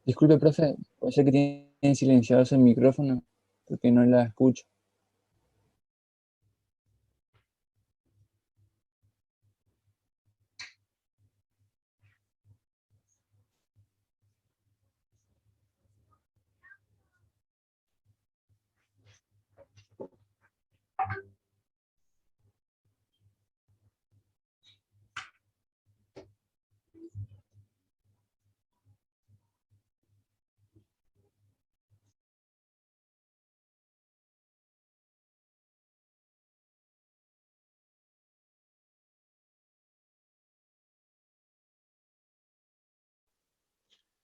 Disculpe, profe, puede ser que tiene silenciado ese micrófono porque no la escucho.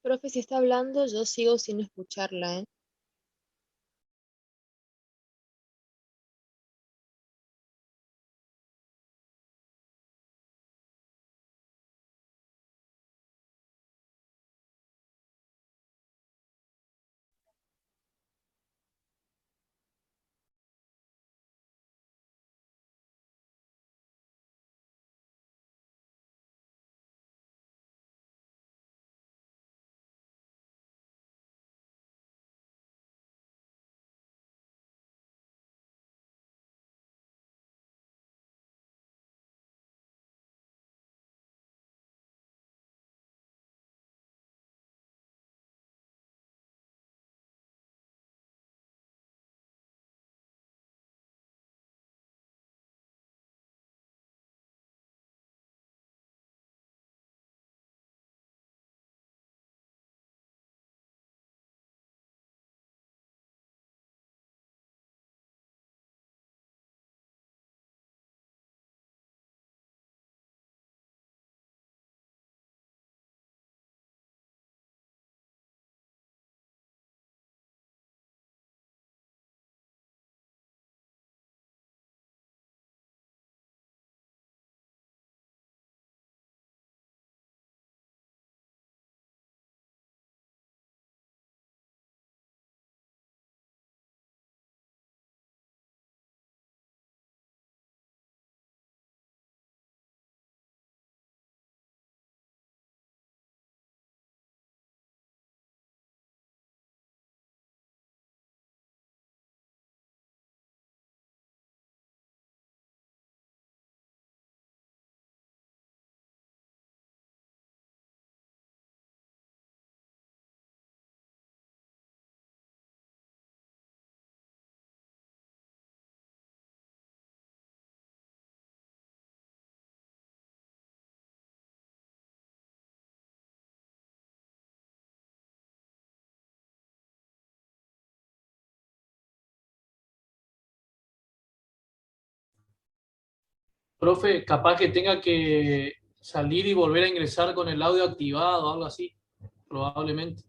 Profe, si está hablando, yo sigo sin escucharla, ¿eh? Profe, capaz que tenga que salir y volver a ingresar con el audio activado o algo así, probablemente.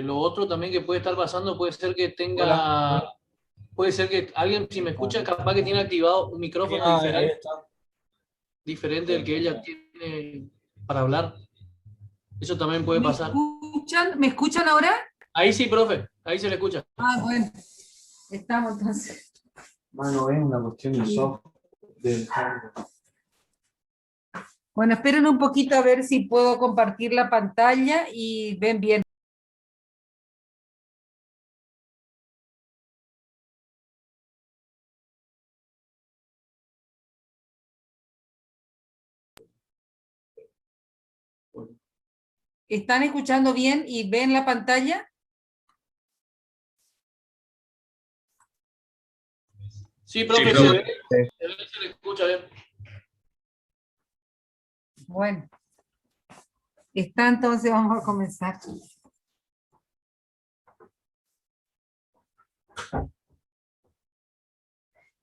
Lo otro también que puede estar pasando puede ser que Hola. tenga, puede ser que alguien, si me escucha, capaz que tiene activado un micrófono Ahí diferente, está. diferente del que ella tiene para hablar. Eso también puede pasar. ¿Me escuchan ahora? Ahí sí, profe, ahí se le escucha. Ah, bueno, estamos entonces. Mano, es una cuestión de software del hardware. Bueno, esperen un poquito a ver si puedo compartir la pantalla y ven bien. ¿Están escuchando bien y ven la pantalla? Sí, profe, Sí, se ve, se le escucha bien. Bueno, está entonces, vamos a comenzar.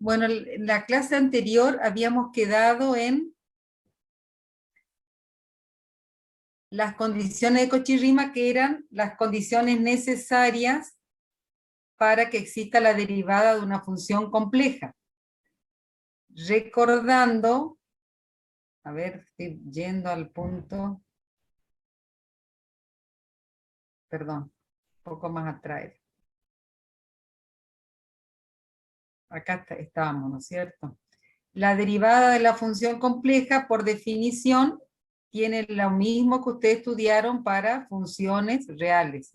Bueno, en la clase anterior habíamos quedado en las condiciones de Cauchy-Riemann, que eran las condiciones necesarias para que exista la derivada de una función compleja. Recordando, a ver, estoy yendo al punto, perdón, un poco más atrás. Acá estábamos, ¿no es cierto? La derivada de la función compleja, por definición, tiene lo mismo que ustedes estudiaron para funciones reales.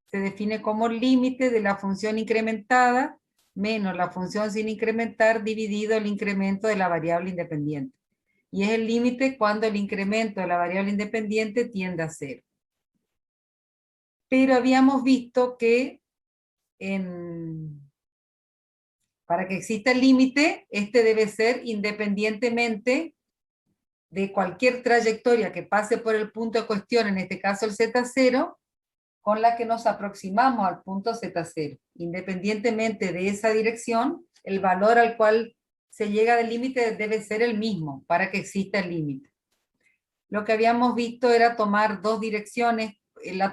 Se define como límite de la función incrementada menos la función sin incrementar dividido el incremento de la variable independiente. Y es el límite cuando el incremento de la variable independiente tiende a cero. Pero habíamos visto que para que exista el límite, este debe ser independientemente de cualquier trayectoria que pase por el punto de cuestión, en este caso el Z0, con la que nos aproximamos al punto Z0. Independientemente de esa dirección, el valor al cual se llega del límite debe ser el mismo para que exista el límite. Lo que habíamos visto era tomar dos direcciones,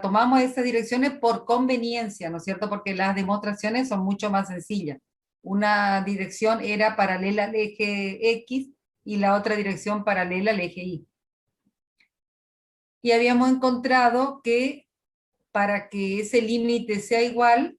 tomamos esas direcciones por conveniencia, ¿no es cierto? Porque las demostraciones son mucho más sencillas. Una dirección era paralela al eje X y la otra dirección paralela al eje Y. Y habíamos encontrado que para que ese límite sea igual,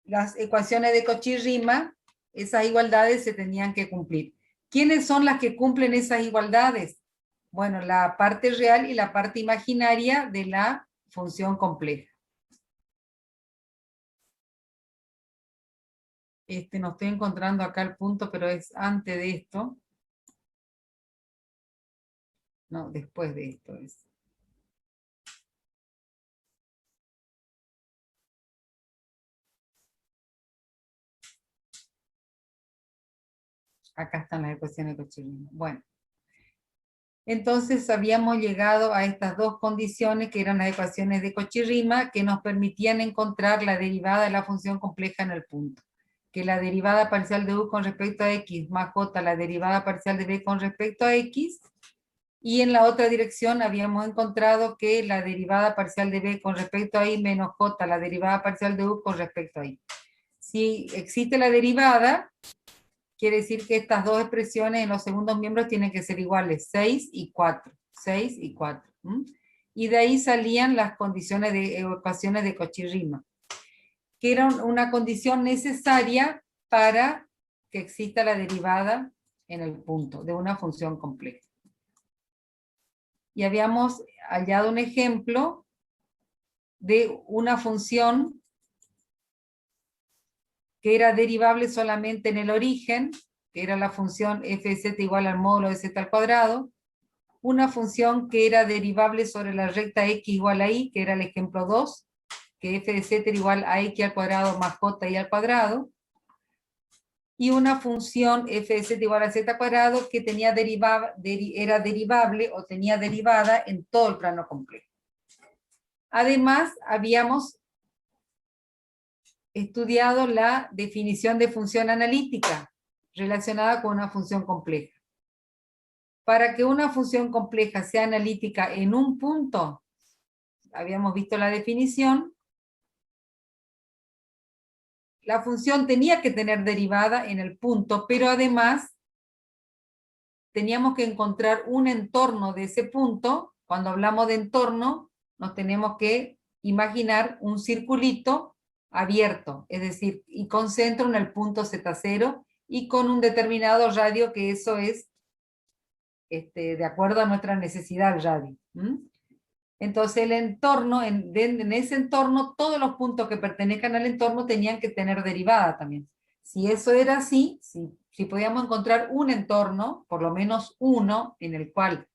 las ecuaciones de Cauchy-Riemann, esas igualdades se tenían que cumplir. ¿Quiénes son las que cumplen esas igualdades? Bueno, la parte real y la parte imaginaria de la función compleja. No estoy encontrando acá el punto, pero es antes de esto. No, después de esto es. Acá están las ecuaciones de Cauchy-Riemann. Bueno. Entonces habíamos llegado a estas dos condiciones que eran las ecuaciones de Cauchy-Riemann que nos permitían encontrar la derivada de la función compleja en el punto. Que la derivada parcial de u con respecto a x más j, la derivada parcial de b con respecto a x. Y en la otra dirección habíamos encontrado que la derivada parcial de b con respecto a y menos j, la derivada parcial de u con respecto a y. Si existe la derivada, quiere decir que estas dos expresiones en los segundos miembros tienen que ser iguales, 6 y 4. 6 y 4. Y de ahí salían las condiciones de ecuaciones de Cauchy-Riemann, que eran una condición necesaria para que exista la derivada en el punto de una función compleja. Y habíamos hallado un ejemplo de una función que era derivable solamente en el origen, que era la función f de z igual al módulo de z al cuadrado, una función que era derivable sobre la recta x igual a y, que era el ejemplo 2, que f de z era igual a x al cuadrado más j y al cuadrado, y una función f de z igual a z al cuadrado que tenía era derivable o tenía derivada en todo el plano complejo. Además, habíamos estudiado la definición de función analítica relacionada con una función compleja. Para que una función compleja sea analítica en un punto, habíamos visto la definición, la función tenía que tener derivada en el punto, pero además teníamos que encontrar un entorno de ese punto. Cuando hablamos de entorno, nos tenemos que imaginar un circulito abierto, es decir, y con centro en el punto Z0 y con un determinado radio, que eso es de acuerdo a nuestra necesidad el radio. Entonces el entorno, en ese entorno, todos los puntos que pertenezcan al entorno tenían que tener derivada también. Si eso era así, si podíamos encontrar un entorno, por lo menos uno, en el cual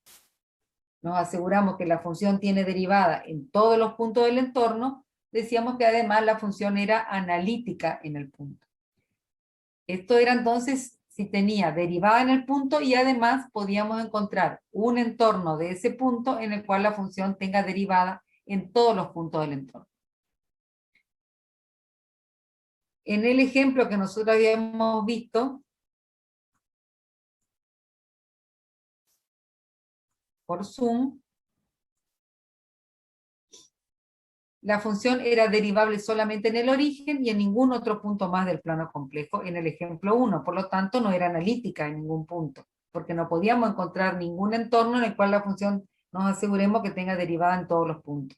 nos aseguramos que la función tiene derivada en todos los puntos del entorno, decíamos que además la función era analítica en el punto. Esto era entonces si tenía derivada en el punto y además podíamos encontrar un entorno de ese punto en el cual la función tenga derivada en todos los puntos del entorno. En el ejemplo que nosotros habíamos visto, por Zoom, la función era derivable solamente en el origen y en ningún otro punto más del plano complejo en el ejemplo 1, por lo tanto no era analítica en ningún punto, porque no podíamos encontrar ningún entorno en el cual la función nos aseguremos que tenga derivada en todos los puntos.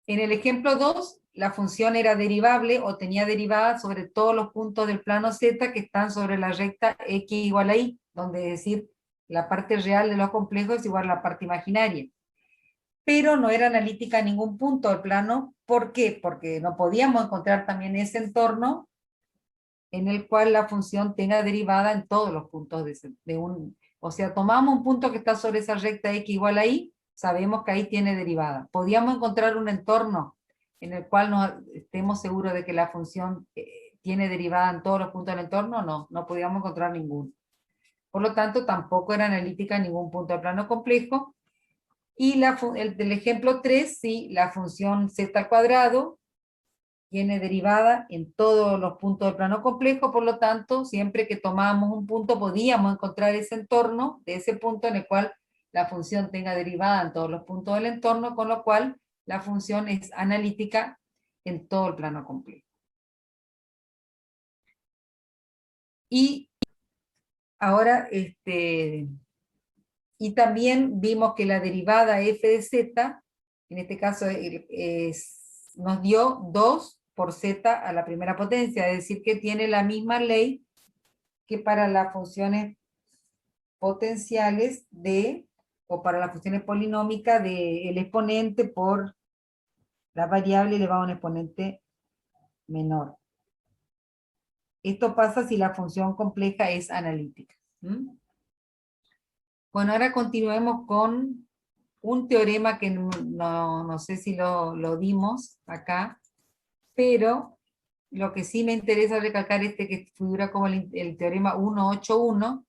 En el ejemplo 2, la función era derivable o tenía derivada sobre todos los puntos del plano Z que están sobre la recta X igual a Y, donde es decir, la parte real de los complejos es igual a la parte imaginaria. Pero no era analítica en ningún punto del plano. ¿Por qué? Porque no podíamos encontrar también ese entorno en el cual la función tenga derivada en todos los puntos de un... O sea, tomamos un punto que está sobre esa recta X igual a Y, sabemos que ahí tiene derivada. ¿Podíamos encontrar un entorno en el cual estemos seguros de que la función tiene derivada en todos los puntos del entorno? No, no podíamos encontrar ninguno. Por lo tanto, tampoco era analítica en ningún punto del plano complejo. Y el del ejemplo 3, sí, la función z al cuadrado tiene derivada en todos los puntos del plano complejo, por lo tanto, siempre que tomábamos un punto podíamos encontrar ese entorno de ese punto en el cual la función tenga derivada en todos los puntos del entorno, con lo cual la función es analítica en todo el plano complejo. Y ahora, y también vimos que la derivada f de z, en este caso nos dio 2 por z a la primera potencia, es decir, que tiene la misma ley que para las funciones potenciales o para las funciones polinómicas del exponente por la variable elevado a un exponente menor. Esto pasa si la función compleja es analítica. Bueno, ahora continuemos con un teorema que no sé si lo dimos acá, pero lo que sí me interesa recalcar que figura como el teorema 181,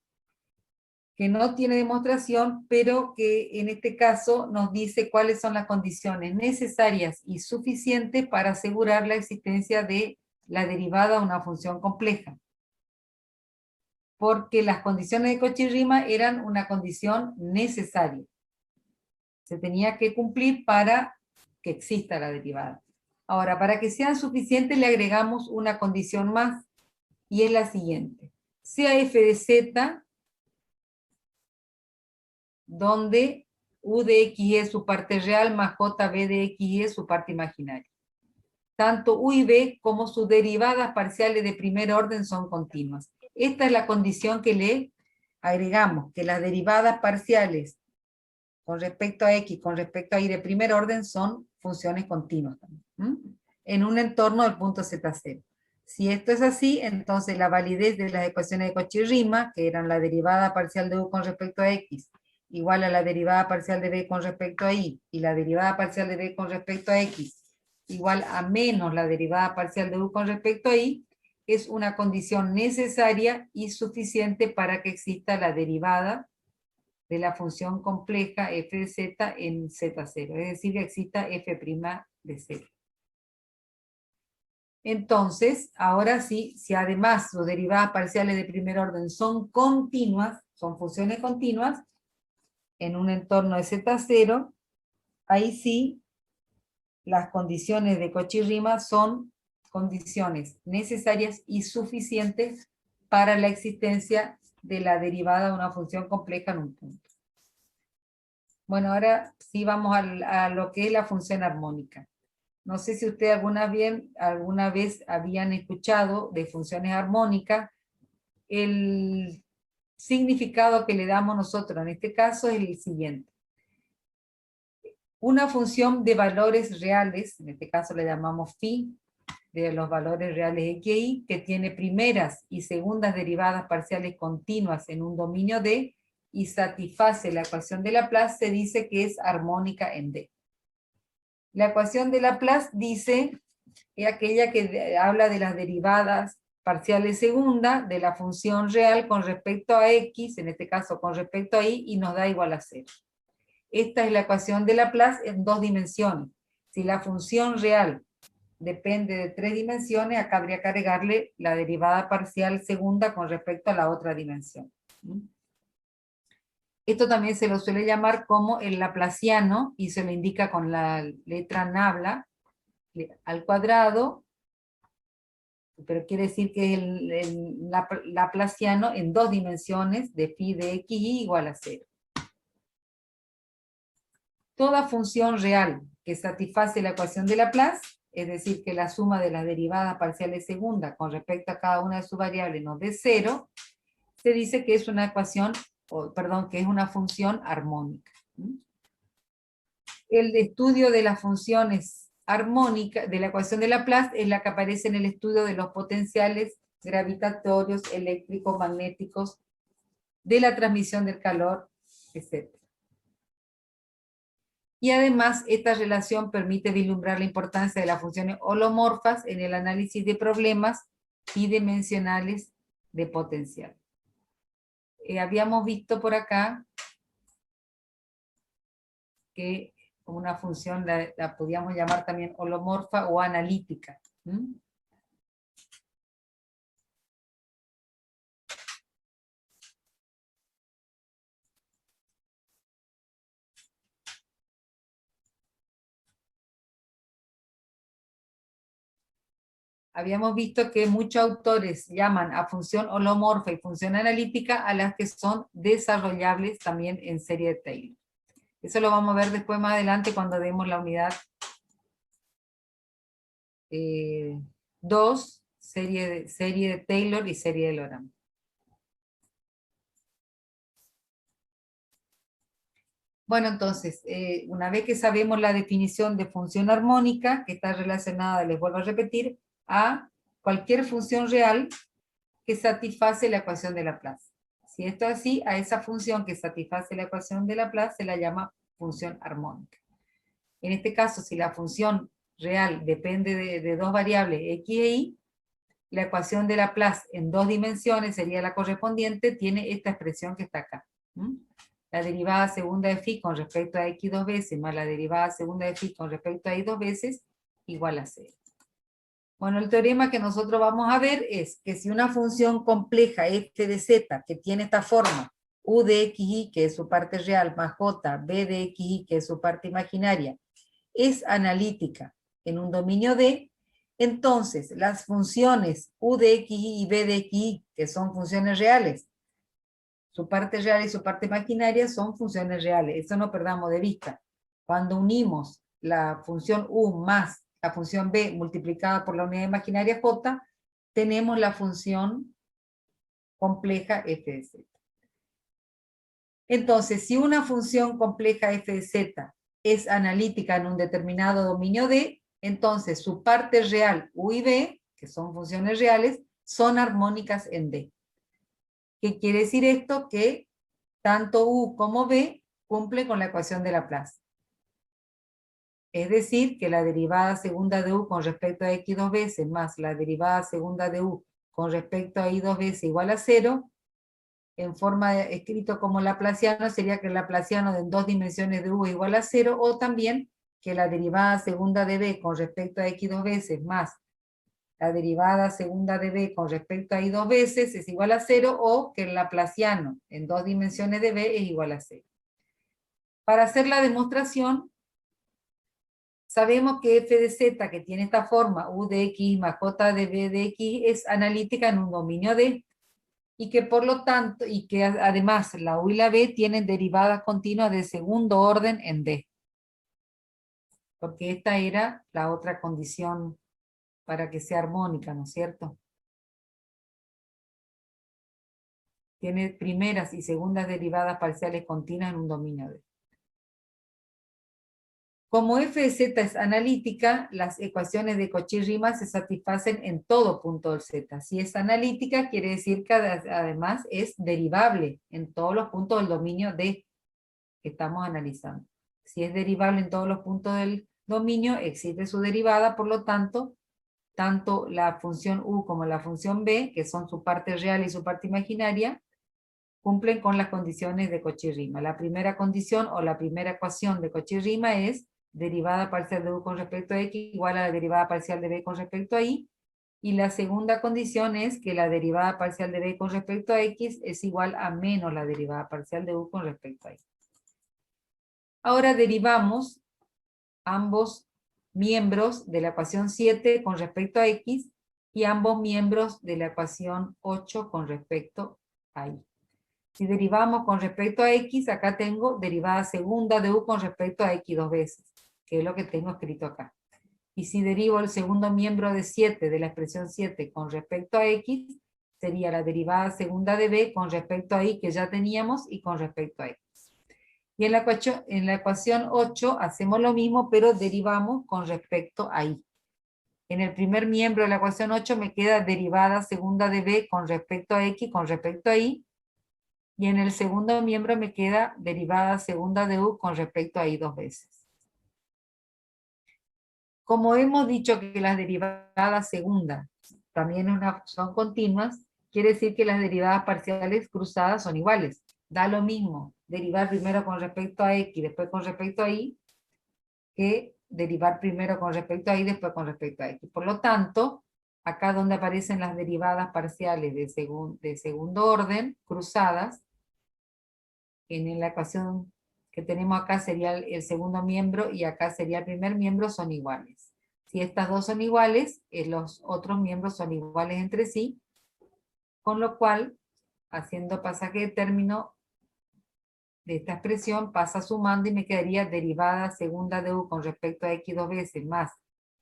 que no tiene demostración, pero que en este caso nos dice cuáles son las condiciones necesarias y suficientes para asegurar la existencia de la derivada de una función compleja. Porque las condiciones de Cauchy-Riemann eran una condición necesaria. Se tenía que cumplir para que exista la derivada. Ahora, para que sean suficientes le agregamos una condición más, y es la siguiente. Sea f de z, donde u de x es su parte real más jb de x es su parte imaginaria. Tanto u y b como sus derivadas parciales de primer orden son continuas. Esta es la condición que le agregamos, que las derivadas parciales con respecto a x, con respecto a y de primer orden son funciones continuas también, en un entorno del punto z0. Si esto es así, entonces la validez de las ecuaciones de Cauchy-Riemann, que eran la derivada parcial de u con respecto a x, igual a la derivada parcial de b con respecto a y la derivada parcial de b con respecto a x, igual a menos la derivada parcial de u con respecto a y, es una condición necesaria y suficiente para que exista la derivada de la función compleja f de z en z0, es decir, que exista f' de 0. Entonces, ahora sí, si además sus derivadas parciales de primer orden son continuas, son funciones continuas, en un entorno de z0, ahí sí, las condiciones de Cauchy-Riemann son condiciones necesarias y suficientes para la existencia de la derivada de una función compleja en un punto. Bueno, ahora sí vamos a lo que es la función armónica. No sé si ustedes alguna vez habían escuchado de funciones armónicas. El significado que le damos nosotros en este caso es el siguiente. Una función de valores reales, en este caso le llamamos phi, de los valores reales x y y, que tiene primeras y segundas derivadas parciales continuas en un dominio D, y satisface la ecuación de Laplace, se dice que es armónica en D. La ecuación de Laplace dice que aquella que habla de las derivadas parciales segundas de la función real con respecto a x, en este caso con respecto a y nos da igual a 0. esta es la ecuación de Laplace en 2 dimensiones. Si la función real depende de 3 dimensiones, acá habría que agregarle la derivada parcial segunda con respecto a la otra dimensión. Esto también se lo suele llamar como el laplaciano, y se lo indica con la letra nabla al cuadrado, pero quiere decir que es el laplaciano en 2 dimensiones de phi de x igual a 0. Toda función real que satisface la ecuación de Laplace, es decir, que la suma de las derivadas parciales segunda con respecto a cada una de sus variables nos dé 0, se dice que es una ecuación, que es una función armónica. El estudio de las funciones armónicas, de la ecuación de Laplace, es la que aparece en el estudio de los potenciales gravitatorios, eléctricos, magnéticos, de la transmisión del calor, etc. Y además, esta relación permite vislumbrar la importancia de las funciones holomorfas en el análisis de problemas bidimensionales de potencial. Habíamos visto por acá que una función la podíamos llamar también holomorfa o analítica. Habíamos visto que muchos autores llaman a función holomorfa y función analítica a las que son desarrollables también en serie de Taylor. Eso lo vamos a ver después más adelante cuando demos la unidad 2, serie de Taylor y serie de Lorentz. Bueno, entonces, una vez que sabemos la definición de función armónica, que está relacionada, les vuelvo a repetir, a cualquier función real que satisface la ecuación de Laplace. Si esto es así, a esa función que satisface la ecuación de Laplace se la llama función armónica. En este caso, si la función real depende de 2 variables x e y, la ecuación de Laplace en 2 dimensiones sería la correspondiente, tiene esta expresión que está acá. La derivada segunda de phi con respecto a x 2 veces más la derivada segunda de phi con respecto a y 2 veces igual a 0. Bueno, el teorema que nosotros vamos a ver es que si una función compleja f de z, que tiene esta forma, u de xy, que es su parte real, más j, b de xy, que es su parte imaginaria, es analítica en un dominio D, entonces las funciones u de xy y b de xy, que son funciones reales, su parte real y su parte imaginaria son funciones reales, eso no perdamos de vista. Cuando unimos la función u más la función b multiplicada por la unidad imaginaria j, tenemos la función compleja f de z. Entonces, si una función compleja f de z es analítica en un determinado dominio D, entonces su parte real u y b, que son funciones reales, son armónicas en D. ¿Qué quiere decir esto? Que tanto u como b cumplen con la ecuación de Laplace. Es decir, que la derivada segunda de u con respecto a x 2 veces más la derivada segunda de u con respecto a y 2 veces igual a 0, en forma escrito como laplaciano, sería que el laplaciano en 2 dimensiones de u es igual a 0, o también que la derivada segunda de b con respecto a x 2 veces más la derivada segunda de b con respecto a y 2 veces es igual a 0, o que el laplaciano en 2 dimensiones de b es igual a 0. Para hacer la demostración, sabemos que f de z, que tiene esta forma, u de x más j de b de x, es analítica en un dominio D, y que por lo tanto, y que además la u y la b tienen derivadas continuas de segundo orden en D. Porque esta era la otra condición para que sea armónica, ¿no es cierto? Tiene primeras y segundas derivadas parciales continuas en un dominio D. Como f de z es analítica, las ecuaciones de Cauchy-Riemann se satisfacen en todo punto del z. Si es analítica, quiere decir que además es derivable en todos los puntos del dominio D que estamos analizando. Si es derivable en todos los puntos del dominio, existe su derivada, por lo tanto, tanto la función u como la función b, que son su parte real y su parte imaginaria, cumplen con las condiciones de Cauchy-Riemann. La primera condición o la primera ecuación de Cauchy-Riemann es derivada parcial de u con respecto a x igual a la derivada parcial de b con respecto a y. Y la segunda condición es que la derivada parcial de b con respecto a x es igual a menos la derivada parcial de u con respecto a y. Ahora derivamos ambos miembros de la ecuación 7 con respecto a x y ambos miembros de la ecuación 8 con respecto a y. Si derivamos con respecto a x, acá tengo derivada segunda de u con respecto a x dos veces, que es lo que tengo escrito acá. Y si derivo el segundo miembro de 7 de la expresión 7 con respecto a x, sería la derivada segunda de b con respecto a y que ya teníamos y con respecto a x. Y en la ecuación 8 hacemos lo mismo, pero derivamos con respecto a y. En el primer miembro de la ecuación 8 me queda derivada segunda de b con respecto a x con respecto a y. Y en el segundo miembro me queda derivada segunda de u con respecto a y dos veces. Como hemos dicho que las derivadas segundas también son continuas, quiere decir que las derivadas parciales cruzadas son iguales. Da lo mismo derivar primero con respecto a x, después con respecto a y, que derivar primero con respecto a y, después con respecto a x. Por lo tanto, acá donde aparecen las derivadas parciales de segundo orden, cruzadas, en la ecuación que tenemos acá sería el segundo miembro y acá sería el primer miembro, son iguales. Si estas dos son iguales, los otros miembros son iguales entre sí, con lo cual, haciendo pasaje de término de esta expresión, pasa sumando y me quedaría derivada segunda de u con respecto a x dos veces más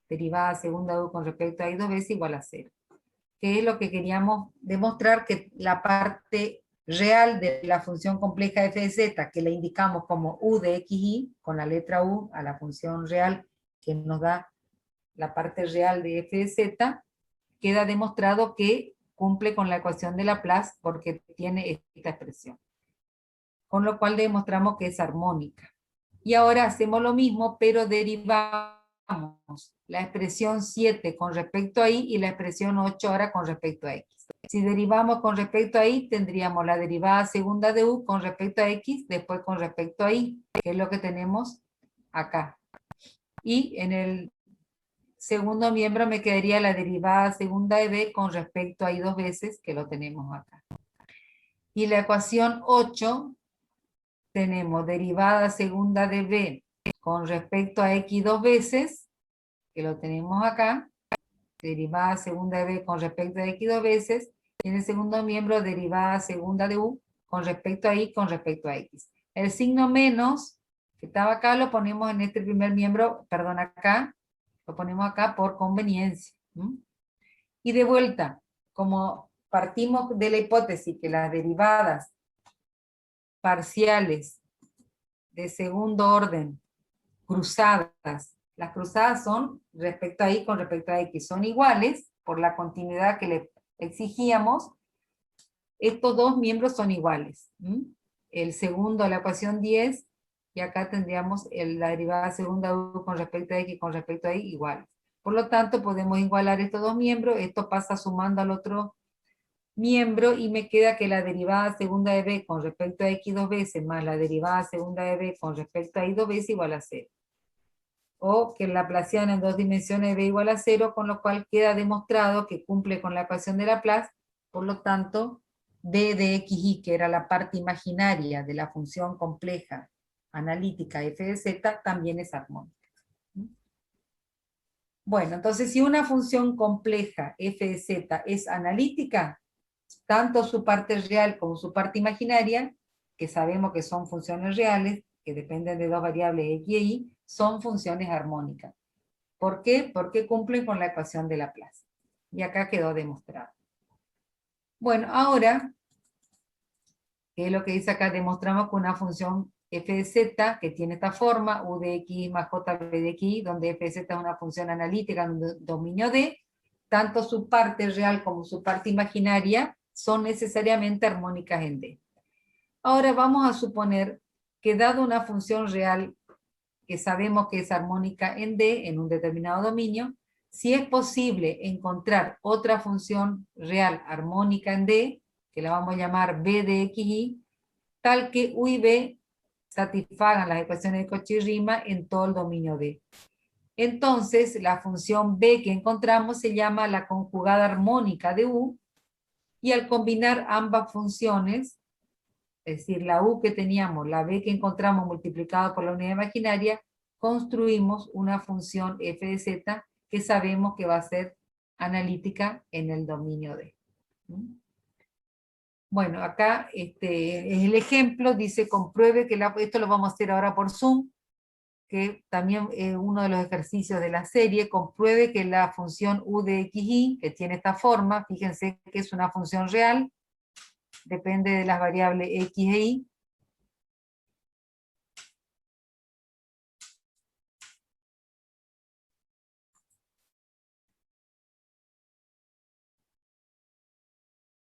derivada segunda de u con respecto a y dos veces igual a 0. Que es lo que queríamos demostrar, que la parte real de la función compleja f de z, que la indicamos como u de xy, con la letra u a la función real que nos da la parte real de f de z, queda demostrado que cumple con la ecuación de Laplace porque tiene esta expresión. Con lo cual demostramos que es armónica. Y ahora hacemos lo mismo, pero derivamos la expresión 7 con respecto a y y la expresión 8 ahora con respecto a x. Si derivamos con respecto a y, tendríamos la derivada segunda de u con respecto a x, después con respecto a y, que es lo que tenemos acá. Y en el segundo miembro me quedaría la derivada segunda de b con respecto a y dos veces, que lo tenemos acá. Y la ecuación 8, tenemos derivada segunda de b con respecto a x dos veces, que lo tenemos acá, derivada segunda de b con respecto a x dos veces, y en el segundo miembro derivada segunda de u con respecto a y con respecto a x. El signo menos, que estaba acá, lo ponemos en este primer miembro, perdón, acá, lo ponemos acá por conveniencia. Y de vuelta, como partimos de la hipótesis que las derivadas parciales de segundo orden cruzadas, las cruzadas son respecto a y con respecto a x, son iguales por la continuidad que le exigíamos. Estos dos miembros son iguales. El segundo, la ecuación 10, y acá tendríamos la derivada segunda de u con respecto a x con respecto a y iguales. Por lo tanto, podemos igualar estos dos miembros, esto pasa sumando al otro miembro y me queda que la derivada segunda de b con respecto a x dos veces más la derivada segunda de b con respecto a y dos veces igual a 0. O que el laplaciano en dos dimensiones de b igual a 0, con lo cual queda demostrado que cumple con la ecuación de Laplace, por lo tanto, d de xy, que era la parte imaginaria de la función compleja analítica f de z, también es armónica. Bueno, entonces si una función compleja f de z es analítica, tanto su parte real como su parte imaginaria, que sabemos que son funciones reales, que dependen de dos variables x y y, son funciones armónicas. ¿Por qué? Porque cumplen con la ecuación de Laplace. Y acá quedó demostrado. Bueno, ahora, ¿qué es lo que dice acá? Demostramos que una función f de z, que tiene esta forma, u de x más jb de x, donde f de z es una función analítica en un dominio D, tanto su parte real como su parte imaginaria son necesariamente armónicas en D. Ahora vamos a suponer que dado una función real que sabemos que es armónica en D, en un determinado dominio, si es posible encontrar otra función real armónica en D, que la vamos a llamar b de xy, tal que u y b satisfagan las ecuaciones de Cauchy-Riemann en todo el dominio D. Entonces, la función b que encontramos se llama la conjugada armónica de u, y al combinar ambas funciones, es decir, la u que teníamos, la b que encontramos multiplicado por la unidad imaginaria, construimos una función f de z que sabemos que va a ser analítica en el dominio D. Bueno, acá este es el ejemplo, dice compruebe que esto lo vamos a hacer ahora por Zoom, que también es uno de los ejercicios de la serie, compruebe que la función u de xy, que tiene esta forma, fíjense que es una función real, depende de las variables x e y.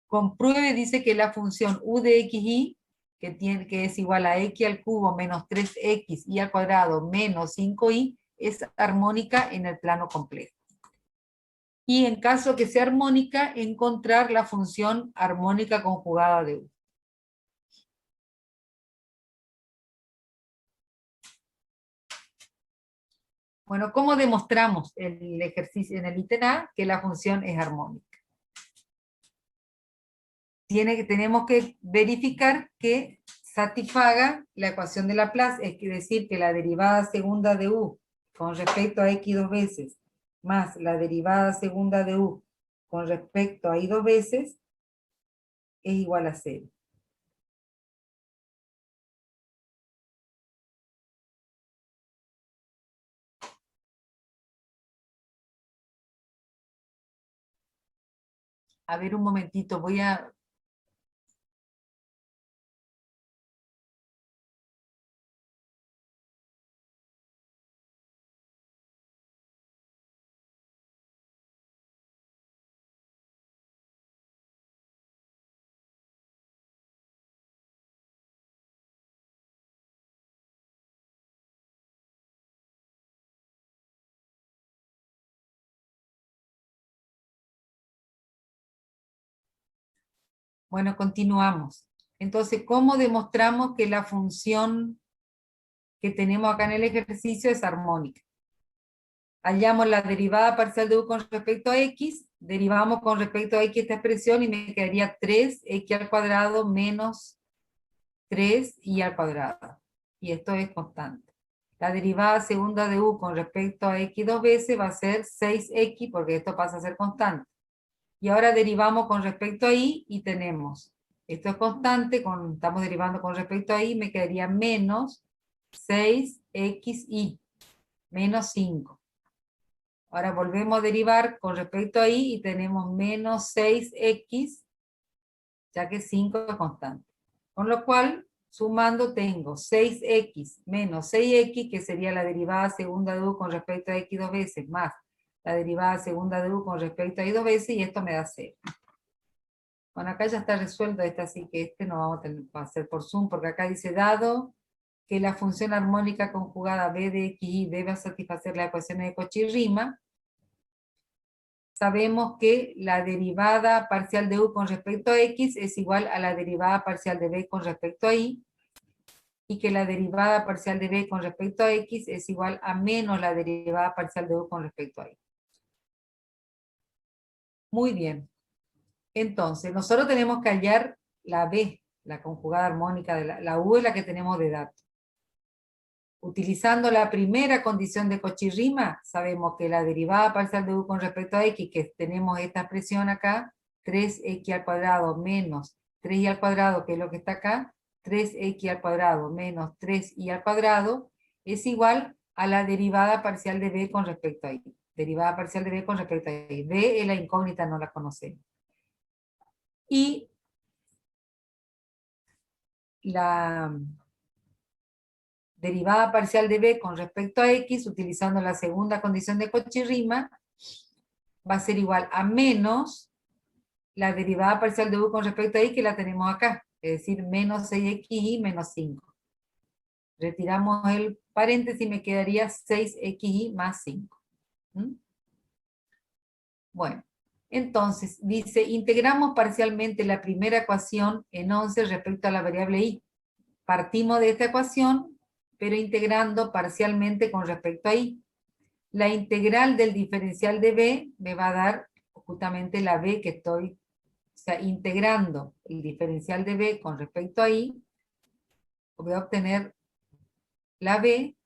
Compruebe, dice que la función u de xy, que es igual a x al cubo menos 3x y al cuadrado menos 5y, es armónica en el plano complejo. Y en caso que sea armónica, encontrar la función armónica conjugada de u. Bueno, ¿cómo demostramos el ejercicio en el ítem A que la función es armónica? Tenemos que verificar que satisfaga la ecuación de Laplace, es decir, que la derivada segunda de u con respecto a x dos veces, más la derivada segunda de u con respecto a y dos veces, es igual a 0. A ver, un momentito, voy a... Bueno, continuamos. Entonces, ¿cómo demostramos que la función que tenemos acá en el ejercicio es armónica? Hallamos la derivada parcial de u con respecto a x, derivamos con respecto a x esta expresión y me quedaría 3x al cuadrado menos 3y al cuadrado. Y esto es constante. La derivada segunda de u con respecto a x dos veces va a ser 6x, porque esto pasa a ser constante. Y ahora derivamos con respecto a y tenemos, esto es constante, estamos derivando con respecto a y, me quedaría menos 6xy, menos 5. Ahora volvemos a derivar con respecto a y tenemos menos 6x, ya que 5 es constante. Con lo cual, sumando tengo 6x menos 6x, que sería la derivada segunda de u con respecto a x dos veces, más la derivada segunda de u con respecto a y dos veces, y esto me da 0. Bueno, acá ya está resuelto este, así que este no vamos a tener que hacer por Zoom, porque acá dice, dado que la función armónica conjugada b de xy debe satisfacer las ecuaciones de Cauchy-Riemann, sabemos que la derivada parcial de u con respecto a x es igual a la derivada parcial de b con respecto a y, y que la derivada parcial de b con respecto a x es igual a menos la derivada parcial de u con respecto a y. Muy bien. Entonces, nosotros tenemos que hallar la b, la conjugada armónica de la u es la que tenemos de datos. Utilizando la primera condición de Cauchy-Riemann, sabemos que la derivada parcial de u con respecto a x, que tenemos esta expresión acá, 3x al cuadrado menos 3y al cuadrado, que es lo que está acá, 3x al cuadrado menos 3y al cuadrado, es igual a la derivada parcial de b con respecto a y. Derivada parcial de b con respecto a y. B es la incógnita, no la conocemos. Y la derivada parcial de b con respecto a x, utilizando la segunda condición de Cauchy-Riemann, va a ser igual a menos la derivada parcial de u con respecto a y, que la tenemos acá, es decir, menos 6xy menos 5. Retiramos el paréntesis y me quedaría 6xy más 5. Bueno, Entonces, dice, integramos parcialmente la primera ecuación en 11 respecto a la variable y. Partimos de esta ecuación, pero integrando parcialmente con respecto a y. La integral del diferencial de b me va a dar justamente la b que estoy, o sea, integrando el diferencial de b con respecto a y, voy a obtener la b,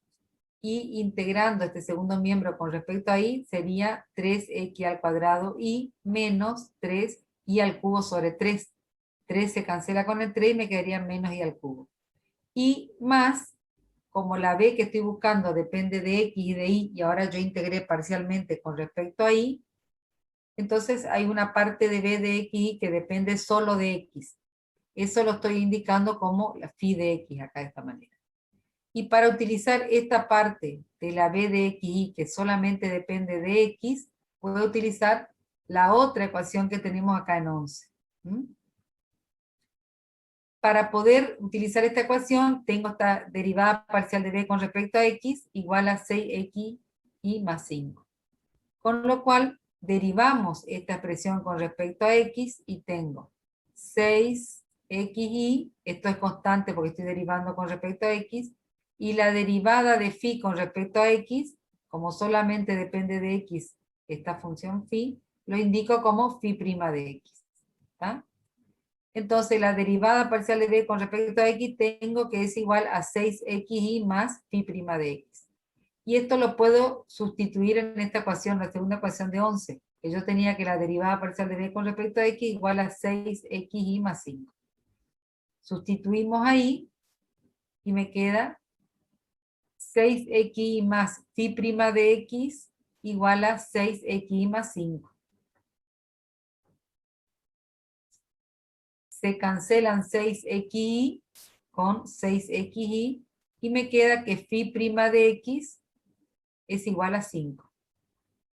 y integrando este segundo miembro con respecto a y, sería 3x al cuadrado y menos 3y al cubo sobre 3. 3 se cancela con el 3 y me quedaría menos y al cubo. Y más, como la b que estoy buscando depende de x y de y, y ahora yo integré parcialmente con respecto a y, entonces hay una parte de b de x y que depende solo de x. Eso lo estoy indicando como la phi de x acá de esta manera. Y para utilizar esta parte de la b de x y que solamente depende de x, puedo utilizar la otra ecuación que tenemos acá en 11. Para poder utilizar esta ecuación, tengo esta derivada parcial de b con respecto a x igual a 6x y más 5. Con lo cual, derivamos esta expresión con respecto a x y tengo 6xy, esto es constante porque estoy derivando con respecto a x, y la derivada de phi con respecto a x, como solamente depende de x esta función phi, lo indico como phi' de x. ¿Está? Entonces la derivada parcial de b con respecto a x tengo que es igual a 6xy más phi' de x. Y esto lo puedo sustituir en esta ecuación, la segunda ecuación de 11, que yo tenía que la derivada parcial de b con respecto a x igual a 6xy más 5. Sustituimos ahí y me queda 6x más phi' de x igual a 6x más 5. Se cancelan 6xy con 6xy y me queda que phi' de x es igual a 5.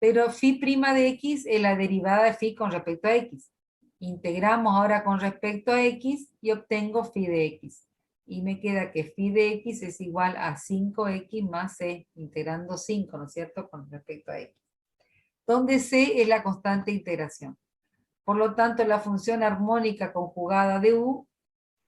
Pero phi' de x es la derivada de phi con respecto a x. Integramos ahora con respecto a x y obtengo phi de x. Y me queda que phi de x es igual a 5x más c, integrando 5, ¿no es cierto?, con respecto a x. Donde c es la constante de integración. Por lo tanto, la función armónica conjugada de u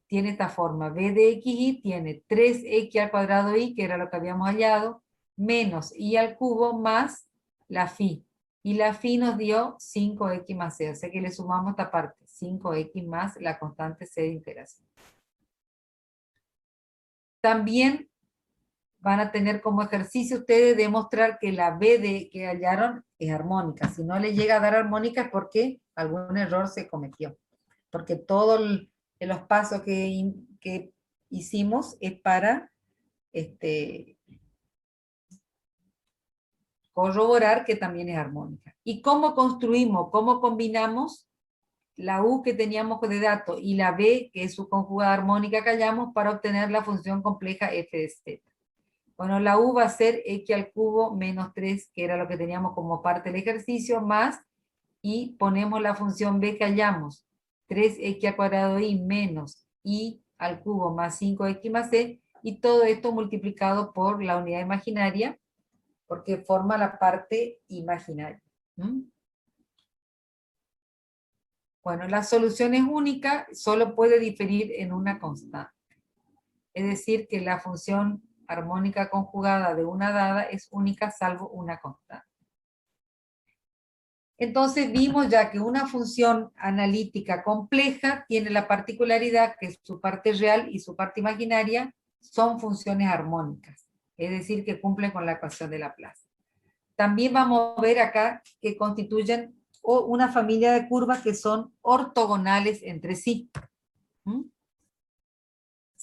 tiene esta forma. b de xy tiene 3x al cuadrado y, que era lo que habíamos hallado, menos y al cubo más la phi. Y la phi nos dio 5x más c. O sea que le sumamos esta parte, 5x más la constante c de integración. También van a tener como ejercicio ustedes demostrar que la b que hallaron es armónica. Si no le llega a dar armónica es porque algún error se cometió. Porque todos los pasos que hicimos es para corroborar que también es armónica. ¿Y cómo construimos, cómo combinamos la u que teníamos de dato y la b, que es su conjugada armónica que hallamos, para obtener la función compleja f de z? Bueno, la u va a ser x al cubo menos 3, que era lo que teníamos como parte del ejercicio, más, y ponemos la función b que hallamos, 3x al cuadrado y menos y al cubo más 5x más c, y todo esto multiplicado por la unidad imaginaria, porque forma la parte imaginaria. Bueno, la solución es única, solo puede diferir en una constante. Es decir, que la función armónica conjugada de una dada es única salvo una constante. Entonces vimos ya que una función analítica compleja tiene la particularidad que su parte real y su parte imaginaria son funciones armónicas, es decir, que cumplen con la ecuación de Laplace. También vamos a ver acá que constituyen una familia de curvas que son ortogonales entre sí.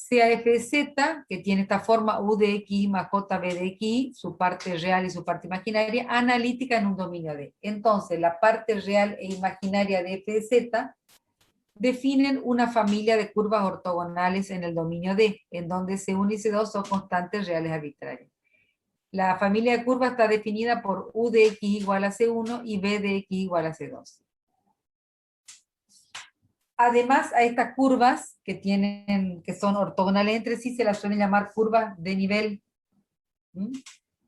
CAF de Z, que tiene esta forma U de X más JB de X, su parte real y su parte imaginaria, analítica en un dominio D. Entonces, la parte real e imaginaria de F de Z definen una familia de curvas ortogonales en el dominio D, en donde C1 y C2 son constantes reales arbitrarias. La familia de curvas está definida por U de X igual a C1 y B de X igual a C2. Además, a estas curvas que son ortogonales entre sí, se las suelen llamar curvas de nivel.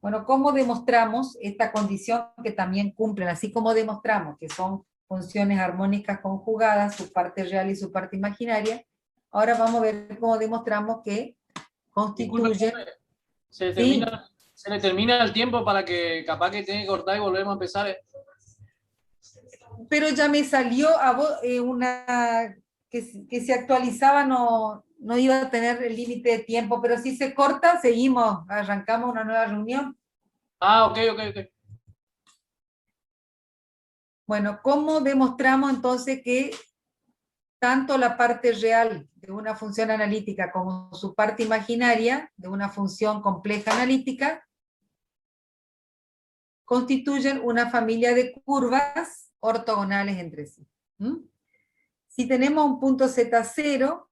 Bueno, ¿cómo demostramos esta condición que también cumplen? Así como demostramos que son funciones armónicas conjugadas, su parte real y su parte imaginaria. Ahora vamos a ver cómo demostramos que constituyen... Disculpe, Sí. se le termina el tiempo para que capaz que tiene que cortar y volvemos a empezar. Pero ya me salió una que se actualizaba, no iba a tener el límite de tiempo, pero si se corta, seguimos, arrancamos una nueva reunión. Ah, ok. Bueno, ¿cómo demostramos entonces que tanto la parte real de una función analítica como su parte imaginaria de una función compleja analítica constituyen una familia de curvas ortogonales entre sí? ¿Mm? Si tenemos un punto Z0,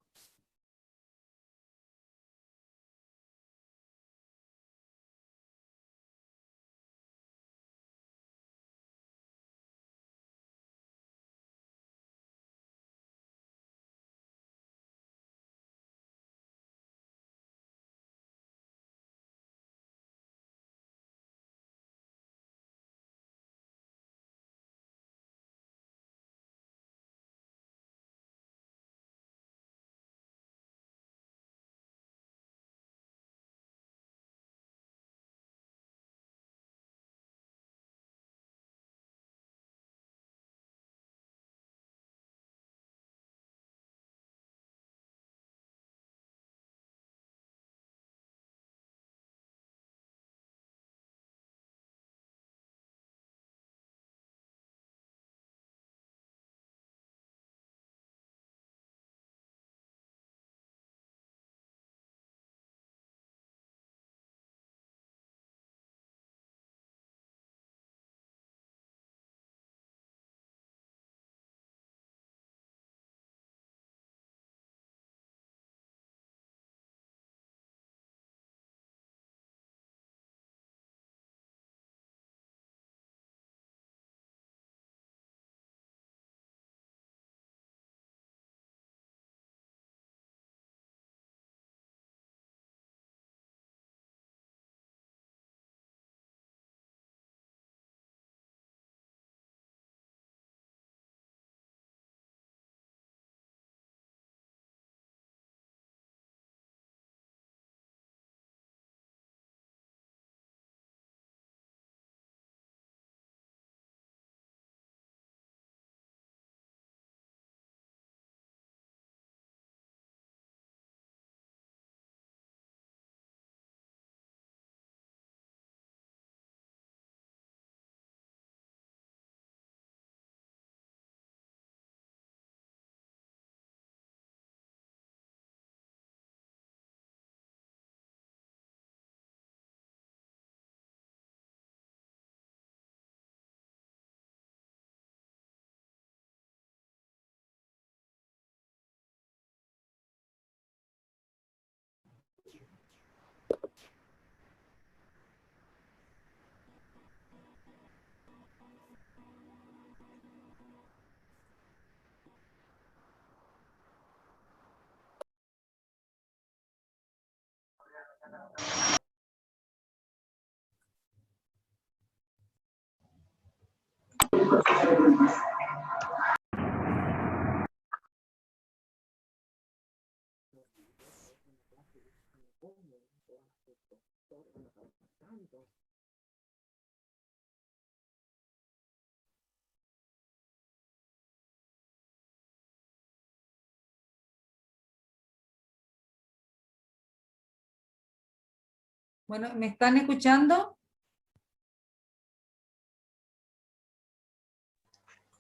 bueno, ¿me están escuchando?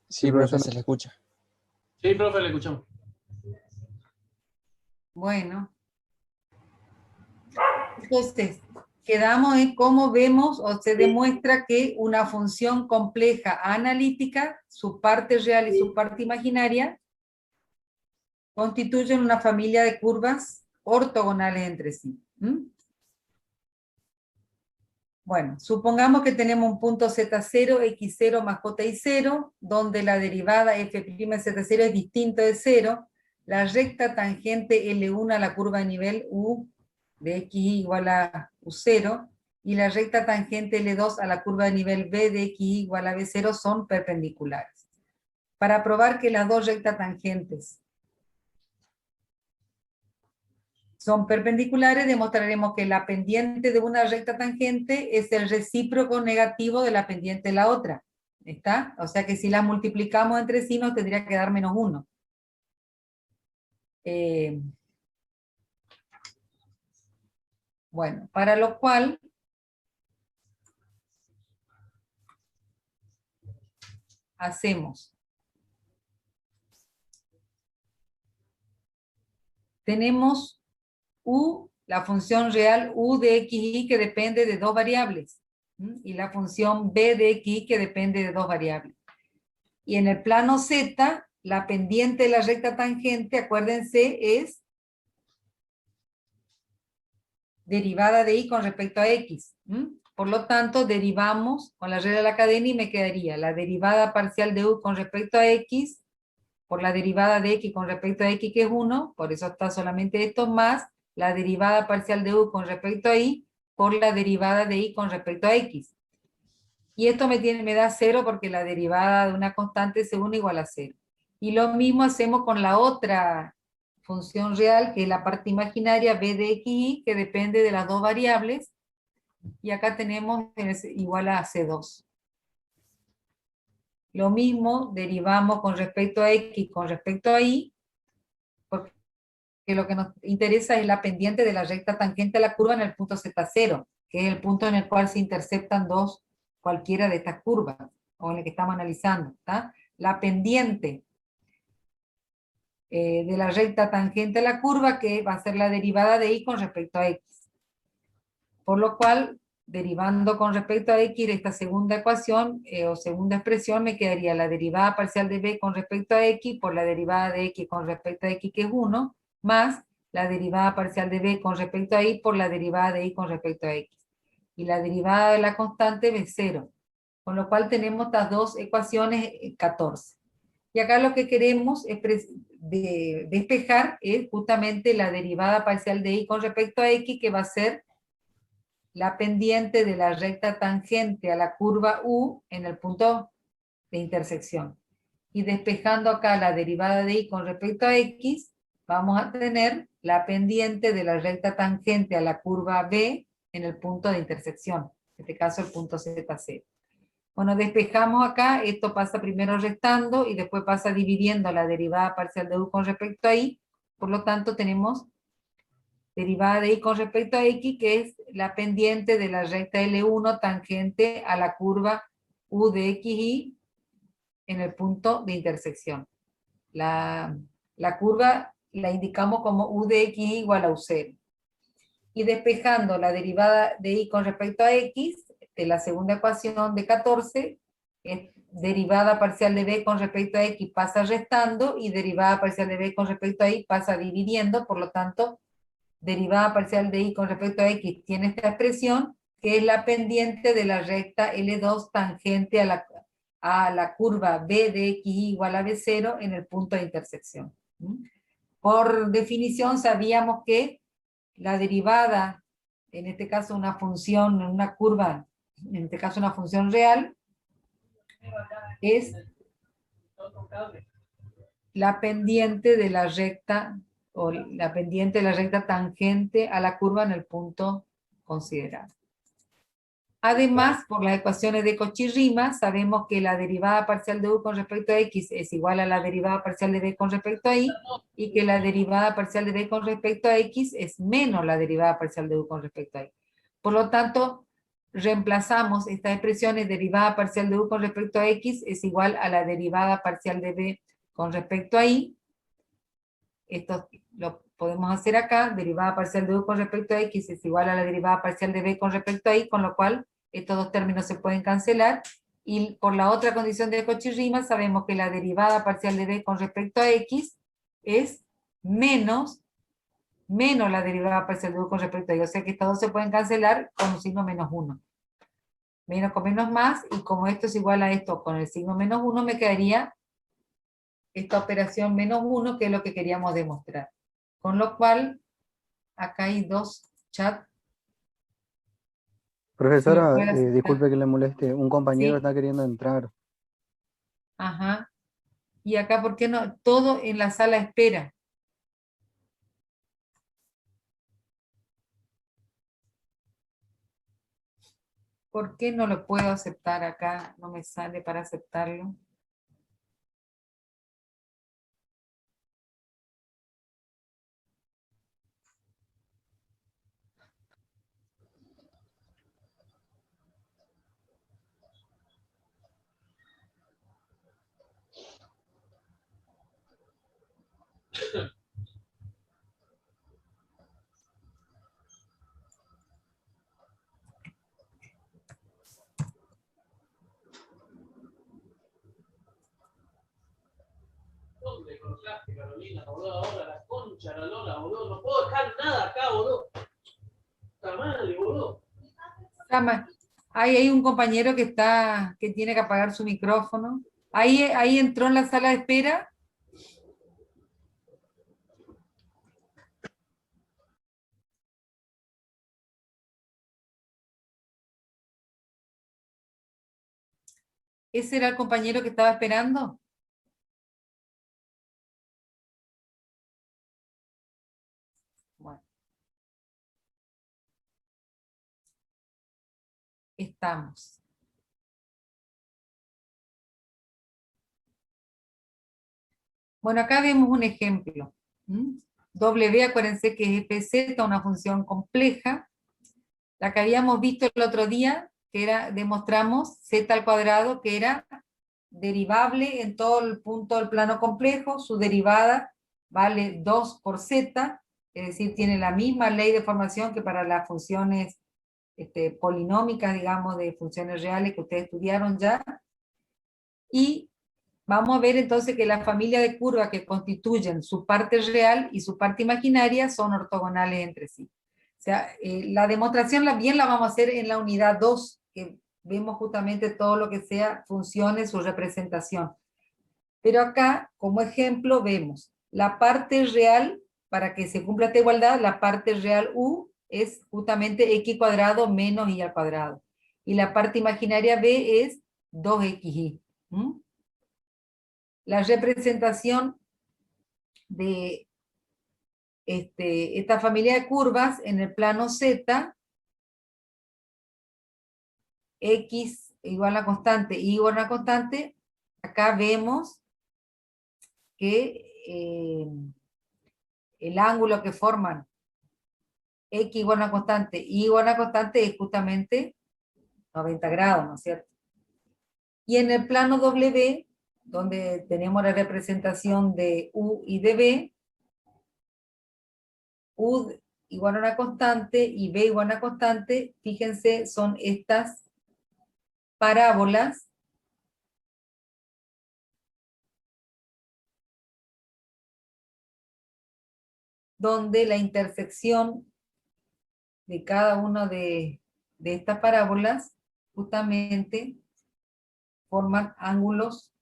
Sí, profe, se le escucha. Sí, profe, le escuchamos. Bueno. Entonces, quedamos en cómo vemos o se demuestra que una función compleja analítica, su parte real y su parte imaginaria, constituyen una familia de curvas ortogonales entre sí. ¿Mm? Bueno, supongamos que tenemos un punto Z0, X0 más JY0, donde la derivada f' Z0 es distinto de 0, la recta tangente L1 a la curva de nivel U de X igual a U0, y la recta tangente L2 a la curva de nivel B de X igual a B0 son perpendiculares. para probar que las dos rectas tangentes son perpendiculares, demostraremos que la pendiente de una recta tangente es el recíproco negativo de la pendiente de la otra. ¿Está? O sea que si las multiplicamos entre sí nos tendría que dar -1. Bueno, para lo cual hacemos. Tenemos u, la función real u de xy que depende de dos variables. Y la función b de xy que depende de dos variables. Y en el plano z, la pendiente de la recta tangente, acuérdense, es derivada de y con respecto a x. Por lo tanto, derivamos con la regla de la cadena y me quedaría la derivada parcial de u con respecto a x por la derivada de x con respecto a x, que es 1, por eso está solamente esto, más la derivada parcial de u con respecto a y por la derivada de y con respecto a x. Y esto me da 0 porque la derivada de una constante es 1 igual a 0. Y lo mismo hacemos con la otra función real, que es la parte imaginaria b de xy, que depende de las dos variables. Y acá tenemos igual a C2. Lo mismo derivamos con respecto a x con respecto a y, porque lo que nos interesa es la pendiente de la recta tangente a la curva en el punto Z0, que es el punto en el cual se interceptan cualquiera de estas curvas, o en el que estamos analizando. ¿Está? La pendiente de la recta tangente a la curva, que va a ser la derivada de y con respecto a x. Por lo cual, derivando con respecto a x de esta segunda ecuación, o segunda expresión, me quedaría la derivada parcial de b con respecto a x por la derivada de x con respecto a x, que es 1, más la derivada parcial de b con respecto a y por la derivada de y con respecto a x. Y la derivada de la constante es 0. Con lo cual tenemos estas dos ecuaciones 14. Y acá lo que queremos es despejar es justamente la derivada parcial de y con respecto a x, que va a ser la pendiente de la recta tangente a la curva u en el punto de intersección. Y despejando acá la derivada de y con respecto a x, vamos a tener la pendiente de la recta tangente a la curva b en el punto de intersección, en este caso el punto Z0. Bueno, despejamos acá, esto pasa primero restando y después pasa dividiendo la derivada parcial de u con respecto a y, por lo tanto tenemos derivada de y con respecto a x, que es la pendiente de la recta L1 tangente a la curva u de xy en el punto de intersección. La curva la indicamos como u de xy igual a u0. Y despejando la derivada de y con respecto a x, de la segunda ecuación de 14, derivada parcial de b con respecto a x pasa restando, y derivada parcial de b con respecto a y pasa dividiendo, por lo tanto, derivada parcial de y con respecto a x tiene esta expresión, que es la pendiente de la recta L2 tangente a la curva b de xy igual a b0 en el punto de intersección. Por definición sabíamos que la derivada, en este caso una función, una curva, en este caso una función real, es la pendiente de la recta, o la pendiente de la recta tangente a la curva en el punto considerado. Además, por las ecuaciones de Cauchy-Riemann, sabemos que la derivada parcial de u con respecto a x es igual a la derivada parcial de b con respecto a y, y que la derivada parcial de b con respecto a x es menos la derivada parcial de u con respecto a y. Por lo tanto, reemplazamos estas expresiones: derivada parcial de u con respecto a x es igual a la derivada parcial de b con respecto a y. Esto lo podemos hacer acá: derivada parcial de u con respecto a x es igual a la derivada parcial de b con respecto a y, con lo cual estos dos términos se pueden cancelar. Y por la otra condición de Cauchy-Riemann sabemos que la derivada parcial de b con respecto a x es menos la derivada parcial de u con respecto a y. O sea que estos dos se pueden cancelar con un signo -1. Menos con menos más, y como esto es igual a esto con el signo -1, me quedaría esta operación -1, que es lo que queríamos demostrar. Con lo cual, acá hay dos chats. Profesora, Sí, disculpe que le moleste, un compañero Sí. está queriendo entrar. Ajá. Y acá, ¿por qué no? Todo en la sala de espera. ¿Por qué no lo puedo aceptar acá? No me sale para aceptarlo. ¿Dónde colocaste, Carolina, boludo? Ahora la concha, la lona, boludo. No puedo dejar nada acá, boludo. Está mal, boludo. Cama, ahí hay un compañero que tiene que apagar su micrófono. Ahí entró en la sala de espera. ¿Ese era el compañero que estaba esperando? Bueno. Estamos. Bueno, acá vemos un ejemplo. W, acuérdense que es FZ, una función compleja. La que habíamos visto el otro día, que era, demostramos z al cuadrado, que era derivable en todo el punto del plano complejo, su derivada vale 2 por z, es decir, tiene la misma ley de formación que para las funciones polinómicas, digamos, de funciones reales que ustedes estudiaron ya. Y vamos a ver entonces que la familia de curvas que constituyen su parte real y su parte imaginaria son ortogonales entre sí. O sea, la demostración bien la vamos a hacer en la unidad 2, que vemos justamente todo lo que sea funciones, su representación. Pero acá, como ejemplo, vemos la parte real, para que se cumpla esta igualdad, la parte real u es justamente x cuadrado menos y al cuadrado. Y la parte imaginaria b es 2xy. La representación de esta familia de curvas en el plano z, x igual a constante, y igual a constante, acá vemos que el ángulo que forman x igual a constante y igual a constante es justamente 90 grados, ¿no es cierto? Y en el plano W, donde tenemos la representación de u y de b, u igual a una constante y b igual a una constante, fíjense, son estas parábolas donde la intersección de cada una de estas parábolas justamente forman ángulos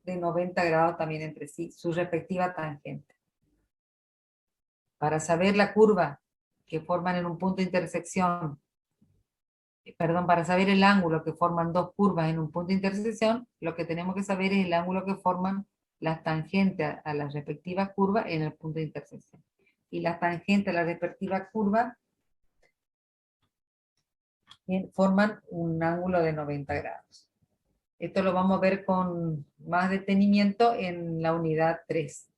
de 90 grados también entre sí, su respectiva tangente. Para saber la curva que forman en un punto de intersección, perdón, para saber el ángulo que forman dos curvas en un punto de intersección, lo que tenemos que saber es el ángulo que forman las tangentes a las respectivas curvas en el punto de intersección. Y las tangentes a la respectiva curva forman un ángulo de 90 grados. Esto lo vamos a ver con más detenimiento en la unidad 3.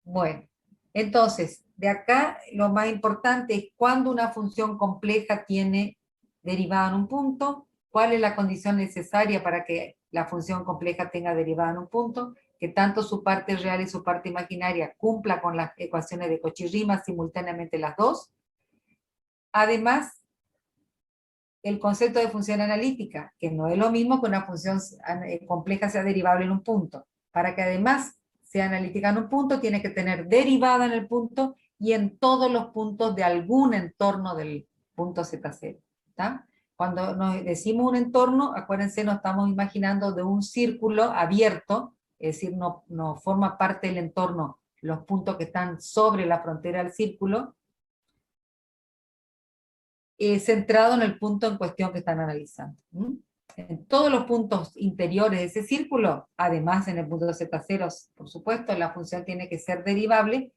Bueno, entonces, de acá lo más importante es cuando una función compleja tiene derivada en un punto, cuál es la condición necesaria para que la función compleja tenga derivada en un punto, que tanto su parte real y su parte imaginaria cumpla con las ecuaciones de Cauchy-Riemann simultáneamente las dos. Además, el concepto de función analítica, que no es lo mismo que una función compleja sea derivable en un punto. Para que además sea analítica en un punto, tiene que tener derivada en el punto y en todos los puntos de algún entorno del punto Z0. ¿Está? Cuando nos decimos un entorno, acuérdense, nos estamos imaginando de un círculo abierto, es decir, no forma parte del entorno los puntos que están sobre la frontera del círculo, centrado en el punto en cuestión que están analizando. en todos los puntos interiores de ese círculo, además en el punto Z0, por supuesto, la función tiene que ser derivable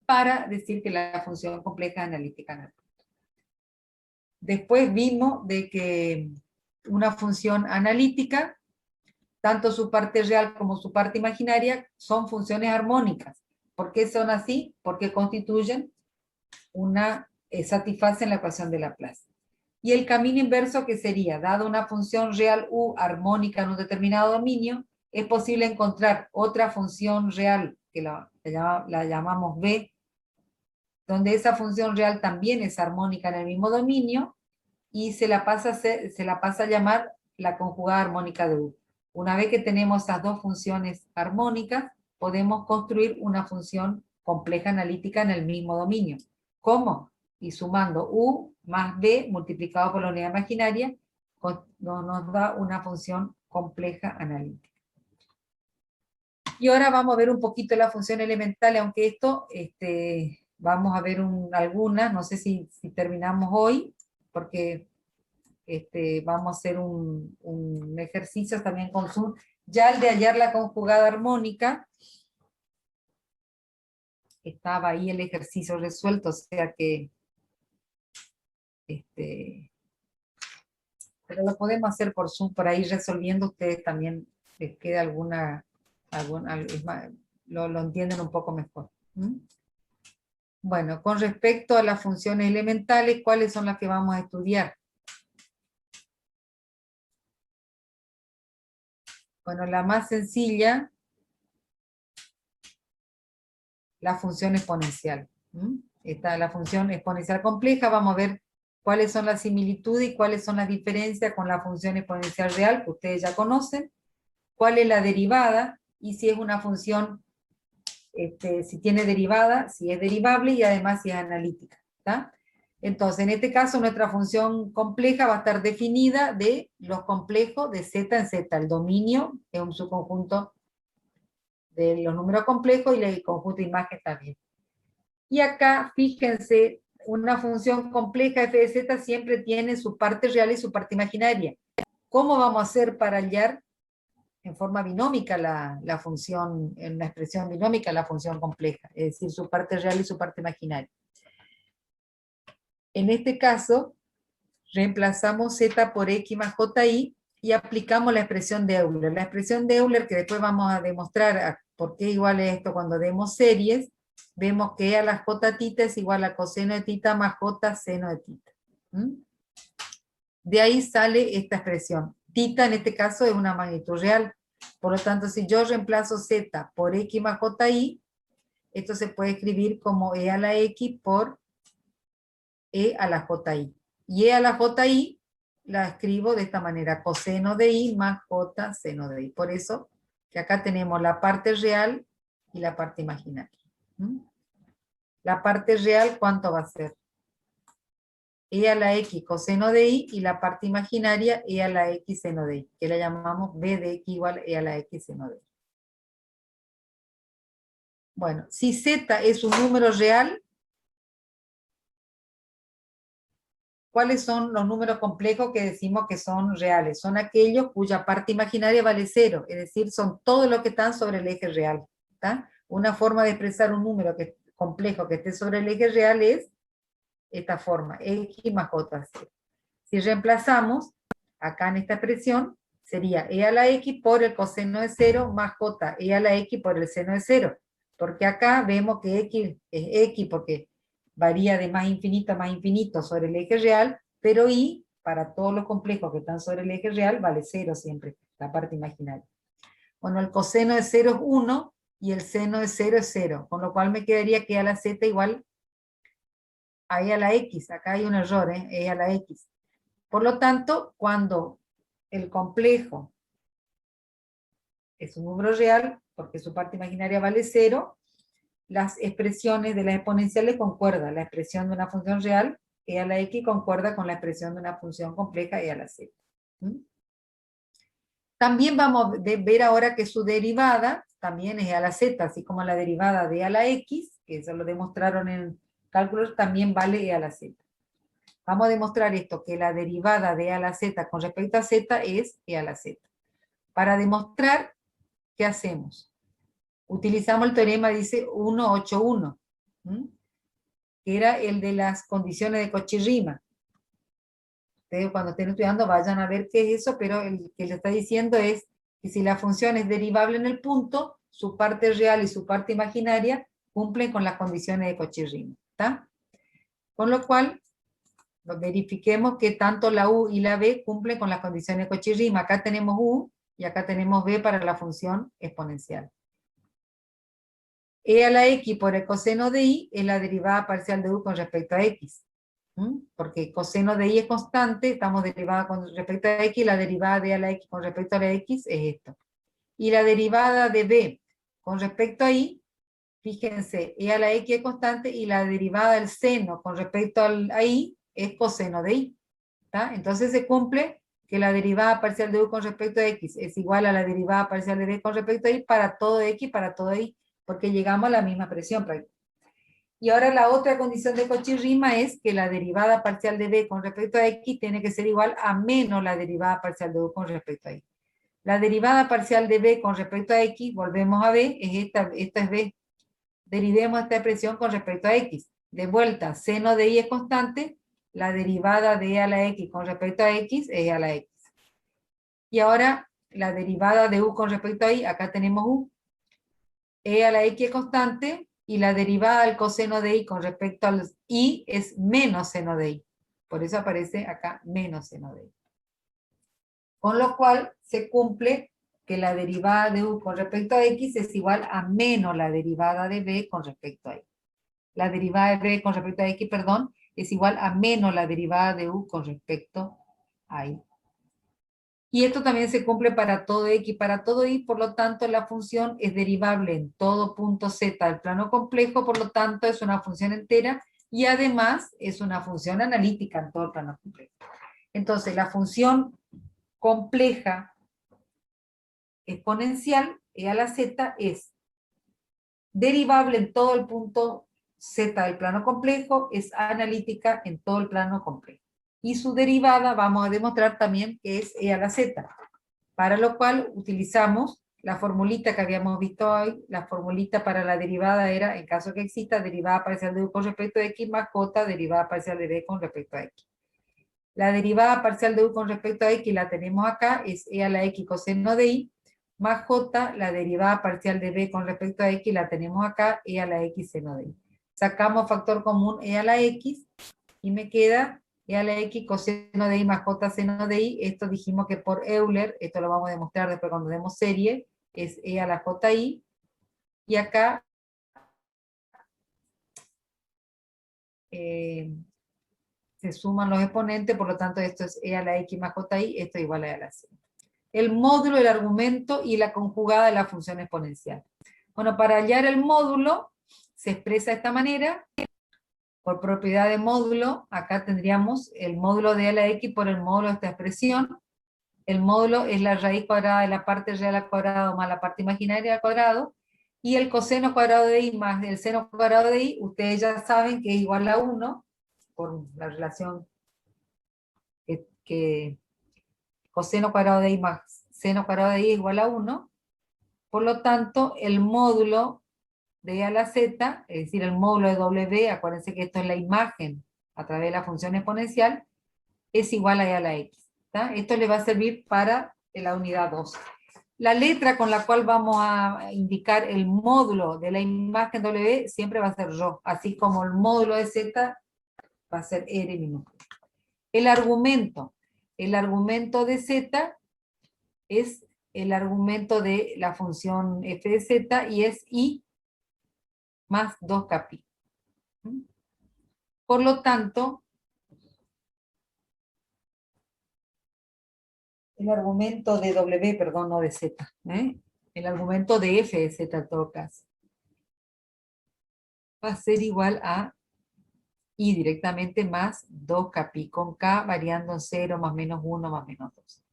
para decir que la función compleja es analítica en el punto. Después vimos de que una función analítica, tanto su parte real como su parte imaginaria, son funciones armónicas. ¿Por qué son así? Porque constituyen satisfacen la ecuación de Laplace. Y el camino inverso, que sería, dado una función real U armónica en un determinado dominio, es posible encontrar otra función real, que la llamamos B, donde esa función real también es armónica en el mismo dominio, y se la pasa a llamar la conjugada armónica de U. Una vez que tenemos esas dos funciones armónicas, podemos construir una función compleja analítica en el mismo dominio. ¿Cómo? Y sumando U más B multiplicado por la unidad imaginaria, nos da una función compleja analítica. Y ahora vamos a ver un poquito la función elemental, aunque esto, vamos a ver algunas, no sé si terminamos hoy, porque vamos a hacer un ejercicio también con Zoom. Ya el de hallar la conjugada armónica, estaba ahí el ejercicio resuelto, o sea que pero lo podemos hacer por Zoom, por ahí resolviendo. Ustedes también les queda lo entienden un poco mejor. Bueno, con respecto a las funciones elementales, ¿cuáles son las que vamos a estudiar? Bueno, la más sencilla, la función exponencial. Esta, la función exponencial compleja, vamos a ver cuáles son las similitudes y cuáles son las diferencias con la función exponencial real, que ustedes ya conocen, cuál es la derivada, y si es una función, si tiene derivada, si es derivable, y además si es analítica. ¿Está? Entonces, en este caso, nuestra función compleja va a estar definida de los complejos de z en z. El dominio es un subconjunto de los números complejos y el conjunto de imagen también. Y acá, fíjense, una función compleja f de z siempre tiene su parte real y su parte imaginaria. ¿Cómo vamos a hacer para hallar en forma binómica la función, en una expresión binómica la función compleja? Es decir, su parte real y su parte imaginaria. En este caso, reemplazamos z por x más ji y aplicamos la expresión de Euler. La expresión de Euler, que después vamos a demostrar por qué igual es esto cuando demos series, vemos que e a la j tita es igual a coseno de tita más j seno de tita. De ahí sale esta expresión. Tita en este caso es una magnitud real. Por lo tanto, si yo reemplazo z por x más ji, esto se puede escribir como e a la x por e a la ji. Y e a la ji la escribo de esta manera, coseno de i más j seno de i. Por eso que acá tenemos la parte real y la parte imaginaria. La parte real, ¿cuánto va a ser? E a la x coseno de i, y la parte imaginaria e a la x seno de i, que la llamamos b de x igual e a la x seno de i. Bueno, si z es un número real, ¿cuáles son los números complejos que decimos que son reales? Son aquellos cuya parte imaginaria vale 0, es decir, son todos los que están sobre el eje real. ¿Está? Una forma de expresar un número complejo que esté sobre el eje real es esta forma, x más j. Si reemplazamos, acá en esta expresión, sería e a la x por el coseno de 0 más j, e a la x por el seno de 0. Porque acá vemos que x es x porque varía de más infinito a más infinito sobre el eje real, pero y, para todos los complejos que están sobre el eje real, vale 0 siempre, la parte imaginaria. Bueno, el coseno de 0 es 1, y el seno de 0 es 0, con lo cual me quedaría que e a la z igual a e a la x. Acá hay un error, e a la x. Por lo tanto, cuando el complejo es un número real, porque su parte imaginaria vale 0, las expresiones de las exponenciales concuerdan. La expresión de una función real, e a la x, concuerda con la expresión de una función compleja, e a la z. También vamos a ver ahora que su derivada también es e a la z, así como la derivada de e a la x, que eso lo demostraron en cálculos, también vale e a la z. Vamos a demostrar esto, que la derivada de a a la z con respecto a z es e a la z. Para demostrar, ¿qué hacemos? Utilizamos el teorema, dice 181, que era el de las condiciones de Cauchy-Riemann. Ustedes cuando estén estudiando vayan a ver qué es eso, pero el que le está diciendo es que si la función es derivable en el punto, su parte real y su parte imaginaria cumplen con las condiciones de Cauchy-Riemann, ¿está? Con lo cual, verifiquemos que tanto la u y la b cumplen con las condiciones de Cauchy-Riemann. Acá tenemos u y acá tenemos b para la función exponencial. E a la x por el coseno de y es la derivada parcial de u con respecto a x. Porque el coseno de y es constante, estamos derivada con respecto a x, y la derivada de a la x con respecto a la x es esto. Y la derivada de b con respecto a y, fíjense, e a la x es constante, y la derivada del seno con respecto a y es coseno de y. ¿Está? Entonces se cumple que la derivada parcial de u con respecto a x es igual a la derivada parcial de b con respecto a y para todo x, para todo y, porque llegamos a la misma presión prácticamente. Y ahora la otra condición de Cauchy-Riemann es que la derivada parcial de b con respecto a x tiene que ser igual a menos la derivada parcial de u con respecto a y. La derivada parcial de b con respecto a x, volvemos a b, es esta es b. Derivemos esta expresión con respecto a x. De vuelta, seno de y es constante, la derivada de e a la x con respecto a x es e a la x. Y ahora la derivada de u con respecto a y, acá tenemos u. E a la x es constante, y la derivada del coseno de y con respecto al y es menos seno de y. Por eso aparece acá menos seno de y. Con lo cual se cumple que la derivada de u con respecto a x es igual a menos la derivada de b con respecto a y. La derivada de b con respecto a x, perdón, es igual a menos la derivada de u con respecto a y. Y esto también se cumple para todo x, para todo y, por lo tanto la función es derivable en todo punto z del plano complejo, por lo tanto es una función entera y además es una función analítica en todo el plano complejo. Entonces la función compleja exponencial e a la z es derivable en todo el punto z del plano complejo, es analítica en todo el plano complejo. Y su derivada vamos a demostrar también que es e a la z, para lo cual utilizamos la formulita que habíamos visto hoy. La formulita para la derivada era, en caso que exista, derivada parcial de u con respecto a x más j, derivada parcial de b con respecto a x. La derivada parcial de u con respecto a x la tenemos acá, es e a la x coseno de y, más j, la derivada parcial de b con respecto a x la tenemos acá, e a la x seno de y. Sacamos factor común e a la x, y me queda e a la x coseno de y más j seno de y. Esto dijimos que por Euler, esto lo vamos a demostrar después cuando demos serie, es e a la ji, y acá se suman los exponentes, por lo tanto esto es e a la x más ji, esto es igual a e a la z. El módulo, el argumento y la conjugada de la función exponencial. Bueno, para hallar el módulo se expresa de esta manera. Por propiedad de módulo, acá tendríamos el módulo de a la x por el módulo de esta expresión. El módulo es la raíz cuadrada de la parte real al cuadrado más la parte imaginaria al cuadrado. Y el coseno cuadrado de y más el seno cuadrado de y, ustedes ya saben que es igual a 1, por la relación que coseno cuadrado de y más seno cuadrado de y es igual a 1. Por lo tanto, el módulo de a la z, es decir, el módulo de w, acuérdense que esto es la imagen a través de la función exponencial, es igual a e a la x. ¿Está? Esto le va a servir para la unidad 2. La letra con la cual vamos a indicar el módulo de la imagen w siempre va a ser rho, así como el módulo de z va a ser r minúscula. El argumento de z es el argumento de la función f de z y es i más 2kπ. Por lo tanto, el argumento de w, perdón, no de z, el argumento de f de z en todo caso, va a ser igual a i directamente más 2kπ, con k variando en 0, más menos 1, más menos 2.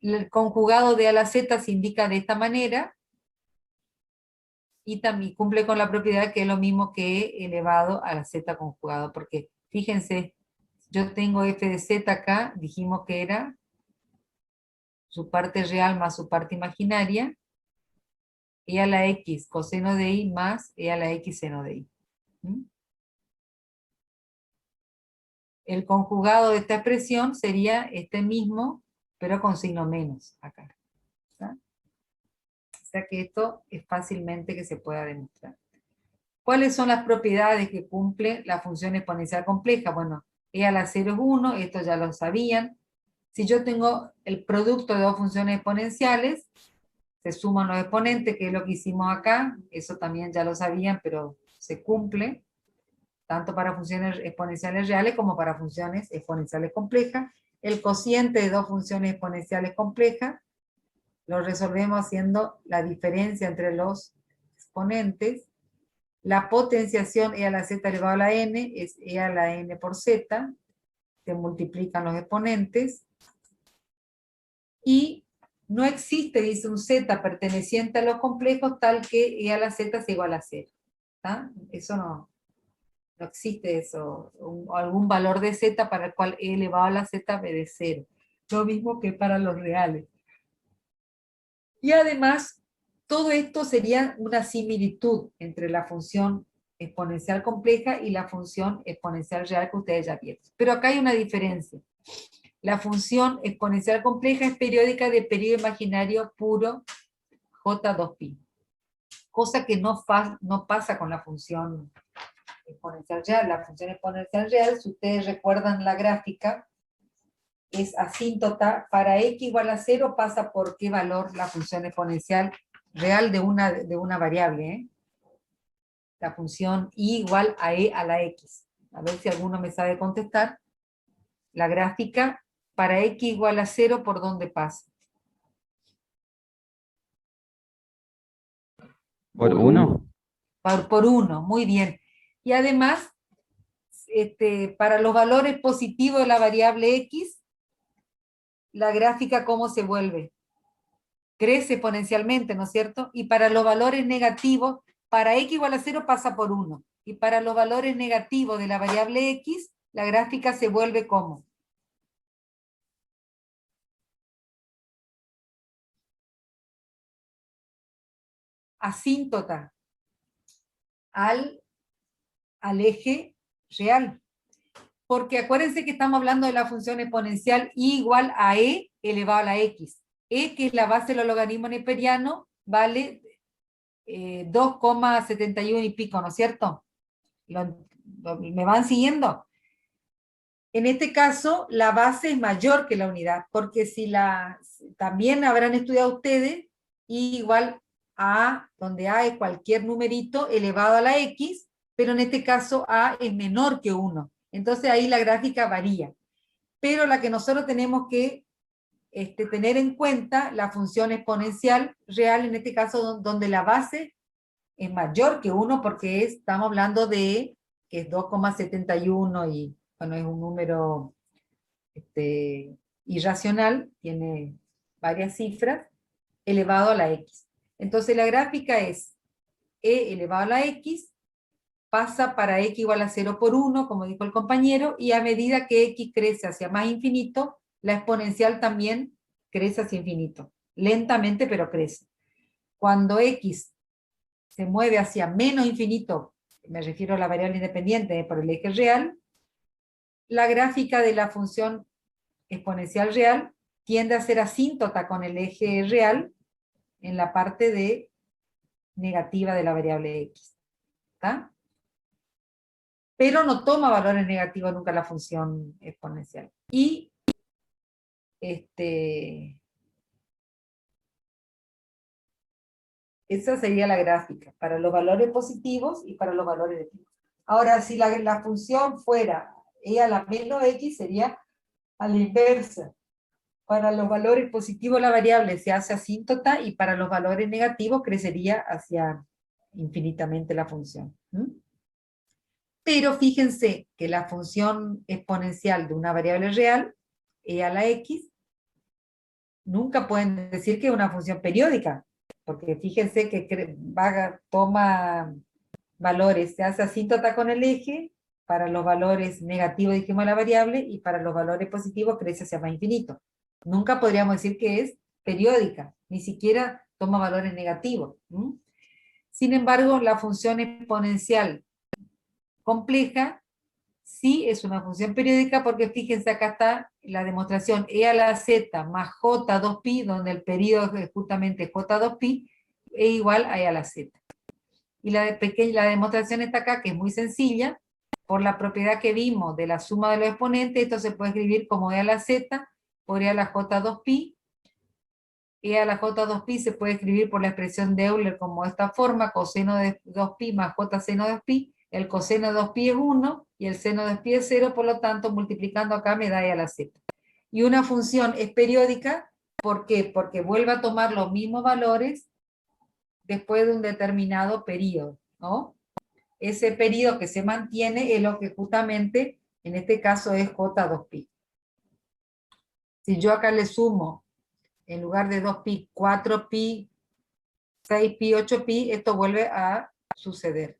El conjugado de a la z se indica de esta manera. y también cumple con la propiedad que es lo mismo que elevado a la z conjugado, porque fíjense, yo tengo f de z acá, dijimos que era su parte real más su parte imaginaria, e a la x coseno de i más e a la x seno de i. ¿Mm? El conjugado de esta expresión sería este mismo, pero con signo menos acá. ¿Está? O sea que esto es fácilmente que se pueda demostrar. ¿Cuáles son las propiedades que cumple la función exponencial compleja? Bueno, e a la 0 es 1, esto ya lo sabían. Si yo tengo el producto de dos funciones exponenciales, se suman los exponentes, que es lo que hicimos acá, eso también ya lo sabían, pero se cumple, tanto para funciones exponenciales reales como para funciones exponenciales complejas. El cociente de dos funciones exponenciales complejas lo resolvemos haciendo la diferencia entre los exponentes. La potenciación e a la z elevado a la n es e a la n por z, se multiplican los exponentes, y no existe, dice, un z perteneciente a los complejos tal que e a la z sea igual a 0. ¿Está? Eso no existe eso, algún valor de z para el cual e elevado a la z ve de 0. Lo mismo que para los reales. Y además, todo esto sería una similitud entre la función exponencial compleja y la función exponencial real que ustedes ya vieron. Pero acá hay una diferencia. La función exponencial compleja es periódica de periodo imaginario puro J2π. Cosa que no pasa con la función exponencial real. La función exponencial real, si ustedes recuerdan la gráfica, es asíntota. Para x igual a 0 pasa por qué valor la función exponencial real de una variable. La función y igual a e a la x. A ver si alguno me sabe contestar. La gráfica para x igual a 0, ¿por dónde pasa? ¿Por 1? Por 1, muy bien. Y además, para los valores positivos de la variable x, la gráfica ¿cómo se vuelve? Crece exponencialmente, ¿no es cierto? Y para los valores negativos, para x igual a 0 pasa por 1. Y para los valores negativos de la variable x, la gráfica se vuelve ¿cómo? Asíntota al eje real. Porque acuérdense que estamos hablando de la función exponencial y igual a e elevado a la x. E, que es la base del logaritmo neperiano, vale 2,71 y pico, ¿no es cierto? ¿Me van siguiendo? En este caso, la base es mayor que la unidad, porque también habrán estudiado ustedes, y igual a, donde a es cualquier numerito elevado a la x, pero en este caso a es menor que 1. Entonces ahí la gráfica varía. Pero la que nosotros tenemos que tener en cuenta, la función exponencial real, en este caso donde la base es mayor que 1, porque estamos hablando de que es 2,71 y bueno, es un número irracional, tiene varias cifras, elevado a la x. Entonces la gráfica es e elevado a la x, pasa para x igual a 0 por 1, como dijo el compañero, y a medida que x crece hacia más infinito, la exponencial también crece hacia infinito. Lentamente, pero crece. Cuando x se mueve hacia menos infinito, me refiero a la variable independiente por el eje real, la gráfica de la función exponencial real tiende a ser asíntota con el eje real en la parte de negativa de la variable x. ¿Está? Pero no toma valores negativos nunca la función exponencial. Y esa sería la gráfica, para los valores positivos y para los valores negativos. Ahora, si la función fuera e a la menos x, sería a la inversa. Para los valores positivos la variable se hace asíntota, y para los valores negativos crecería hacia infinitamente la función. Pero fíjense que la función exponencial de una variable real, e a la x, nunca pueden decir que es una función periódica, porque fíjense que toma valores, se hace asíntota con el eje, para los valores negativos dijimos la variable, y para los valores positivos crece hacia más infinito. Nunca podríamos decir que es periódica, ni siquiera toma valores negativos. Sin embargo, la función exponencial compleja sí es una función periódica, porque fíjense, acá está la demostración e a la z más j2pi, donde el periodo es justamente j2pi, es igual a e a la z. Y la demostración está acá, que es muy sencilla, por la propiedad que vimos de la suma de los exponentes. Esto se puede escribir como e a la z por e a la j2pi. E a la j2pi se puede escribir por la expresión de Euler como esta forma: coseno de 2pi más j seno de 2pi. El coseno de 2pi es 1 y el seno de 2pi es 0, por lo tanto multiplicando acá me da e a la z. Y una función es periódica, ¿por qué? Porque vuelve a tomar los mismos valores después de un determinado periodo, ¿no? Ese periodo que se mantiene es lo que justamente, en este caso, es j2pi. Si yo acá le sumo, en lugar de 2pi, 4pi, 6pi, 8pi, esto vuelve a suceder.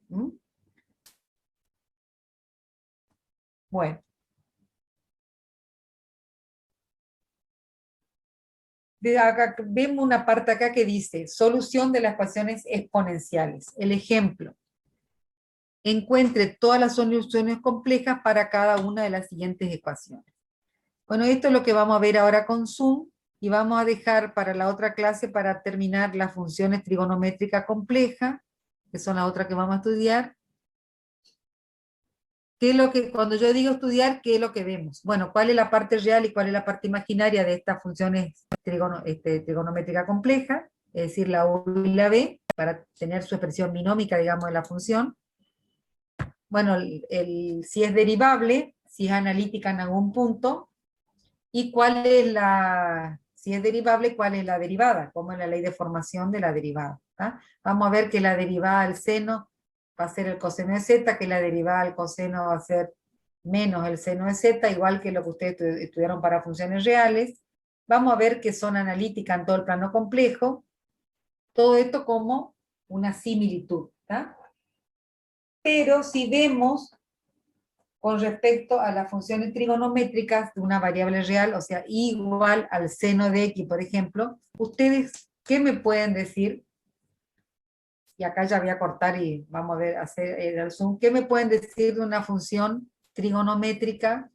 Bueno. Acá, vemos una parte acá que dice, solución de las ecuaciones exponenciales. El ejemplo: encuentre todas las soluciones complejas para cada una de las siguientes ecuaciones. Bueno, esto es lo que vamos a ver ahora con Zoom, y vamos a dejar para la otra clase para terminar las funciones trigonométricas complejas, que son las otras que vamos a estudiar. ¿Qué es lo que, cuando yo digo estudiar, qué es lo que vemos? Bueno, ¿cuál es la parte real y cuál es la parte imaginaria de estas funciones trigonométricas complejas? Es decir, la U y la B, para tener su expresión binómica, digamos, de la función. Bueno, si es derivable, si es analítica en algún punto, y cuál es si es derivable, cuál es la derivada, como es la ley de formación de la derivada. Vamos a ver que la derivada al seno va a ser el coseno de z, que la derivada al coseno va a ser menos el seno de z, igual que lo que ustedes estudiaron para funciones reales. Vamos a ver que son analíticas en todo el plano complejo. Todo esto como una similitud. Pero si vemos con respecto a las funciones trigonométricas de una variable real, o sea, igual al seno de x, por ejemplo, ¿ustedes qué me pueden decir? Y acá ya voy a cortar y vamos a ver, hacer el zoom. ¿Qué me pueden decir de una función trigonométrica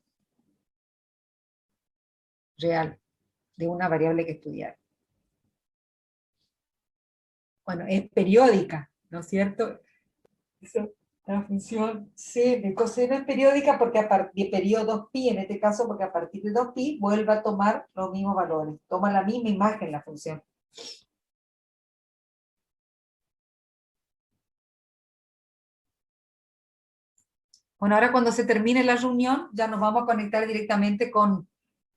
real, de una variable que estudiar? Bueno, es periódica, ¿no es cierto? La función c de coseno es periódica porque a partir de periodo 2pi, en este caso porque a partir de 2pi vuelve a tomar los mismos valores, toma la misma imagen la función. Bueno, ahora cuando se termine la reunión, ya nos vamos a conectar directamente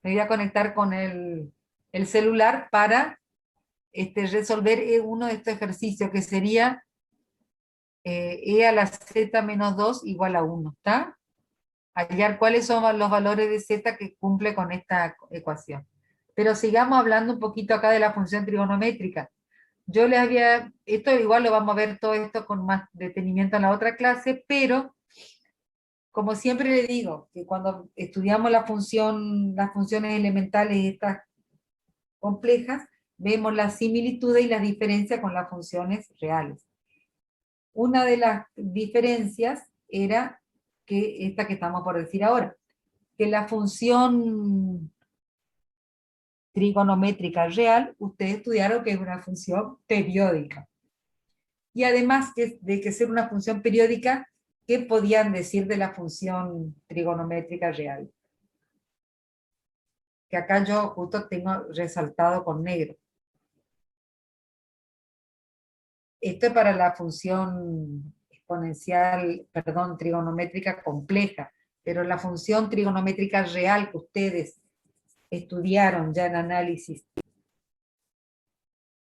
me voy a conectar con el celular para resolver uno de estos ejercicios, que sería e a la z menos 2 igual a 1, ¿está? Hallar cuáles son los valores de z que cumple con esta ecuación. Pero sigamos hablando un poquito acá de la función trigonométrica. Yo les esto igual lo vamos a ver todo esto con más detenimiento en la otra clase, pero como siempre le digo, que cuando estudiamos las funciones elementales estas complejas, vemos las similitudes y las diferencias con las funciones reales. Una de las diferencias era que esta que estamos por decir ahora, que la función trigonométrica real, ustedes estudiaron que es una función periódica. Y además de que ser una función periódica, ¿qué podían decir de la función trigonométrica real? Que acá yo justo tengo resaltado con negro. Esto es para la función exponencial, perdón, trigonométrica compleja, pero la función trigonométrica real que ustedes estudiaron ya en análisis,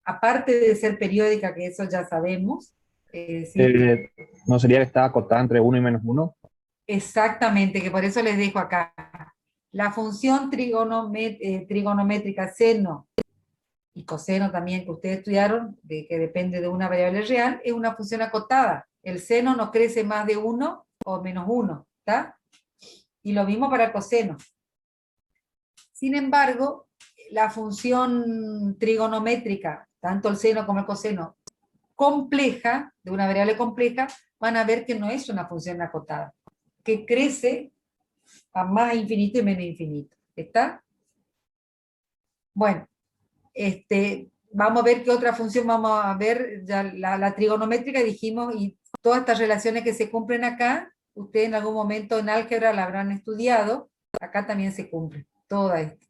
aparte de ser periódica, que eso ya sabemos, ¿no sería que está acotada entre 1 y menos 1? Exactamente, que por eso les dejo acá. La función trigonométrica seno y coseno también que ustedes estudiaron, que depende de una variable real, es una función acotada. El seno no crece más de 1 o menos 1, ¿está? Y lo mismo para el coseno. Sin embargo, la función trigonométrica, tanto el seno como el coseno, compleja, de una variable compleja, van a ver que no es una función acotada, que crece a más infinito y menos infinito. ¿Está? Bueno, vamos a ver qué otra función vamos a ver. Ya la trigonométrica dijimos, y todas estas relaciones que se cumplen acá, ustedes en algún momento en álgebra la habrán estudiado, acá también se cumplen, toda esto.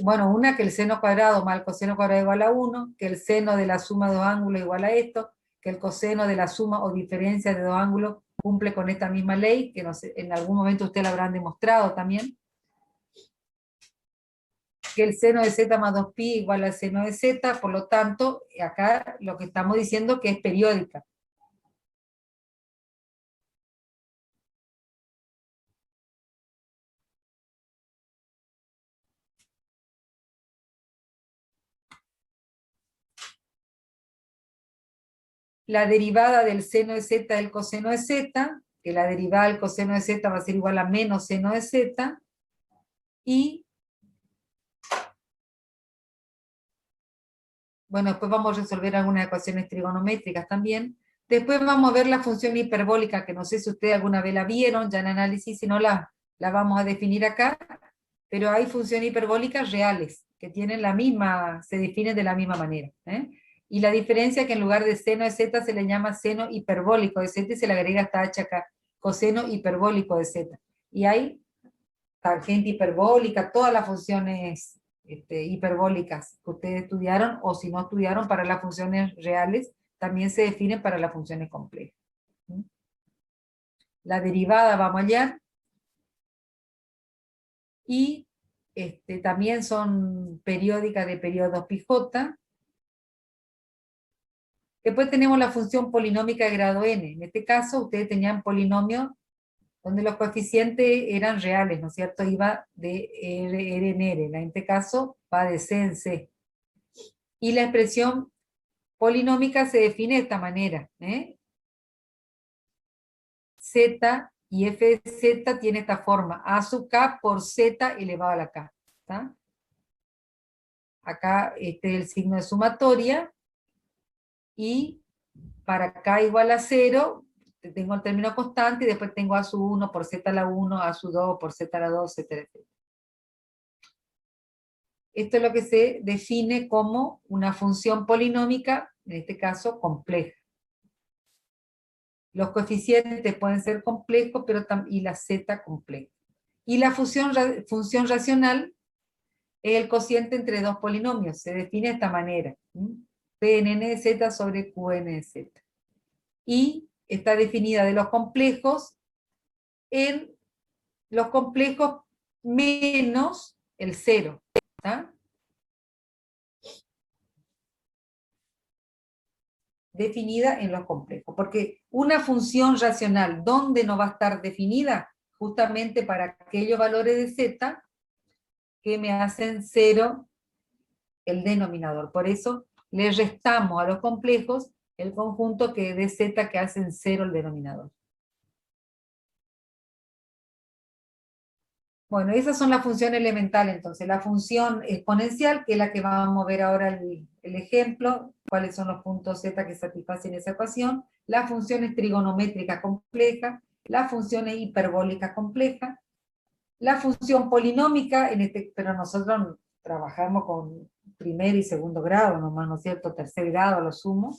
Bueno, una, que el seno cuadrado más el coseno cuadrado igual a 1, que el seno de la suma de dos ángulos igual a esto, que el coseno de la suma o diferencia de dos ángulos cumple con esta misma ley, que no sé, en algún momento ustedes la habrán demostrado también, que el seno de z más 2pi igual al seno de z, por lo tanto, acá lo que estamos diciendo que es periódica. La derivada del seno de z del coseno de z, que la derivada del coseno de z va a ser igual a menos seno de z, y bueno, después vamos a resolver algunas ecuaciones trigonométricas también. Después vamos a ver la función hiperbólica, que no sé si ustedes alguna vez la vieron ya en análisis, si no la vamos a definir acá, pero hay funciones hiperbólicas reales, que tienen la misma, se definen de la misma manera. Y la diferencia es que en lugar de seno de z se le llama seno hiperbólico de z y se le agrega esta h acá, coseno hiperbólico de z. Y hay tangente hiperbólica, todas las funciones hiperbólicas que ustedes estudiaron, o si no estudiaron para las funciones reales, también se definen para las funciones complejas. La derivada vamos allá. Y también son periódicas de periodos πj. Después tenemos la función polinómica de grado n. En este caso, ustedes tenían polinomios donde los coeficientes eran reales, ¿no es cierto? Iba de R en R. En este caso, va de C en C. Y la expresión polinómica se define de esta manera. Z y f de z tiene esta forma. A sub k por z elevado a la k. ¿Está? Acá este es el signo de sumatoria. Y para k igual a 0, tengo el término constante, y después tengo a sub 1 por z a la 1, a sub 2 por z a la 2, etcétera, etcétera. Esto es lo que se define como una función polinómica, en este caso compleja. Los coeficientes pueden ser complejos, pero y la z compleja. Y la función racional es el cociente entre dos polinomios, se define de esta manera. Pn de z sobre Qn de z. Y está definida de los complejos en los complejos menos el 0. ¿Está? Definida en los complejos. Porque una función racional, ¿dónde no va a estar definida? Justamente para aquellos valores de z que me hacen 0 el denominador. Por eso le restamos a los complejos el conjunto que de z que hacen 0 el denominador. Bueno, esas son las funciones elementales, entonces. La función exponencial, que es la que vamos a ver ahora el ejemplo, cuáles son los puntos z que satisfacen esa ecuación, las funciones trigonométricas complejas, las funciones hiperbólicas complejas, la función polinómica, pero nosotros trabajamos con primer y segundo grado, nomás, ¿no es cierto? Tercer grado a lo sumo,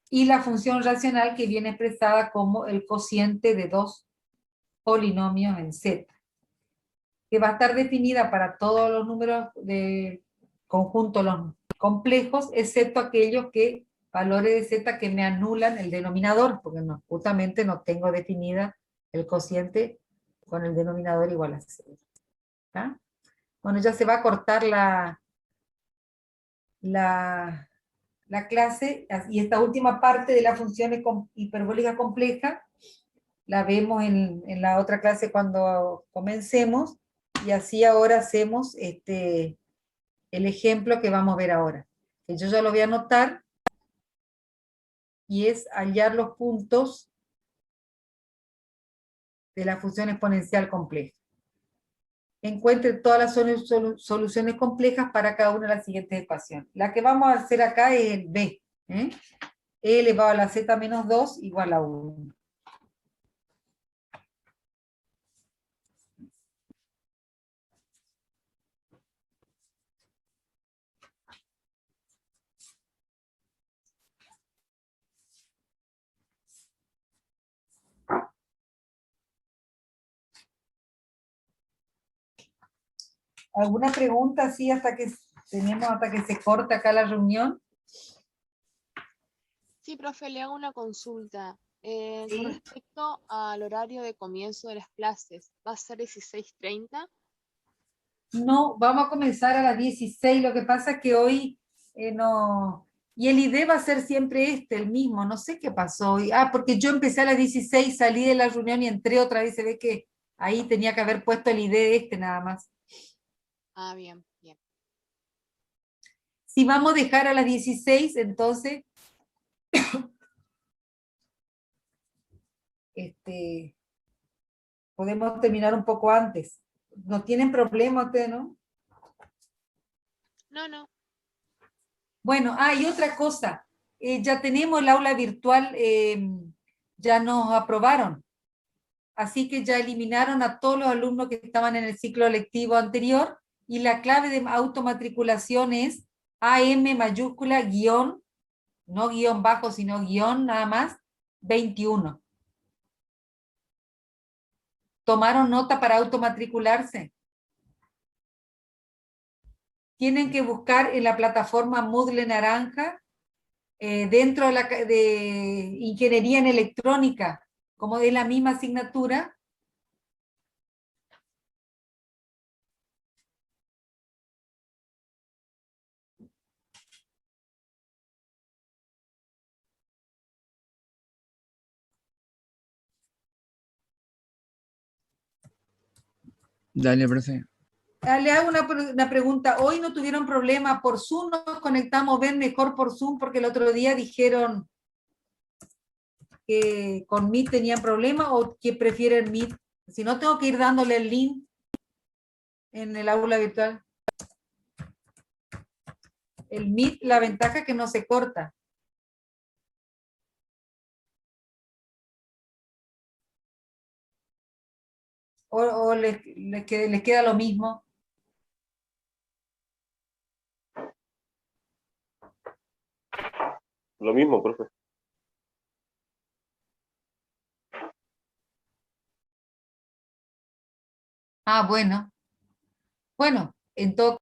y la función racional, que viene expresada como el cociente de dos polinomios en z, que va a estar definida para todos los números de conjunto los complejos, excepto aquellos que valores de z que me anulan el denominador, porque justamente no tengo definida el cociente con el denominador igual a 0. ¿Está? Bueno, ya se va a cortar la clase, y esta última parte de las funciones hiperbólicas complejas la vemos en la otra clase cuando comencemos, y así ahora hacemos el ejemplo que vamos a ver ahora. Que yo ya lo voy a anotar, y es hallar los puntos de la función exponencial compleja. Encuentre todas las soluciones complejas para cada una de las siguientes ecuaciones. La que vamos a hacer acá es el B. E elevado a la z menos 2 igual a 1. ¿Alguna pregunta así hasta que se corte acá la reunión? Sí, profe, le hago una consulta. Sí. Con respecto al horario de comienzo de las clases, ¿va a ser 16:30? No, vamos a comenzar a las 16. Lo que pasa es que hoy no... Y el ID va a ser siempre el mismo. No sé qué pasó hoy. Ah, porque yo empecé a las 16, salí de la reunión y entré otra vez. Se ve que ahí tenía que haber puesto el ID nada más. Ah, bien, bien. Si vamos a dejar a las 16, entonces... podemos terminar un poco antes. ¿No tienen problema ustedes, no? No, no. Bueno, y otra cosa. Ya tenemos el aula virtual, ya nos aprobaron. Así que ya eliminaron a todos los alumnos que estaban en el ciclo lectivo anterior, y la clave de automatriculación es AM mayúscula guión, no guión bajo, sino guión nada más, 21. ¿Tomaron nota para automatricularse? Tienen que buscar en la plataforma Moodle Naranja, dentro de Ingeniería en Electrónica, como es la misma asignatura. Dale, profe. Le hago una pregunta. Hoy no tuvieron problema por Zoom, nos conectamos, ven mejor por Zoom, porque el otro día dijeron que con Meet tenían problema, o que prefieren Meet. Si no, tengo que ir dándole el link en el aula virtual. El Meet, la ventaja es que no se corta. O les queda lo mismo. Lo mismo, profe. Bueno. Bueno, en todo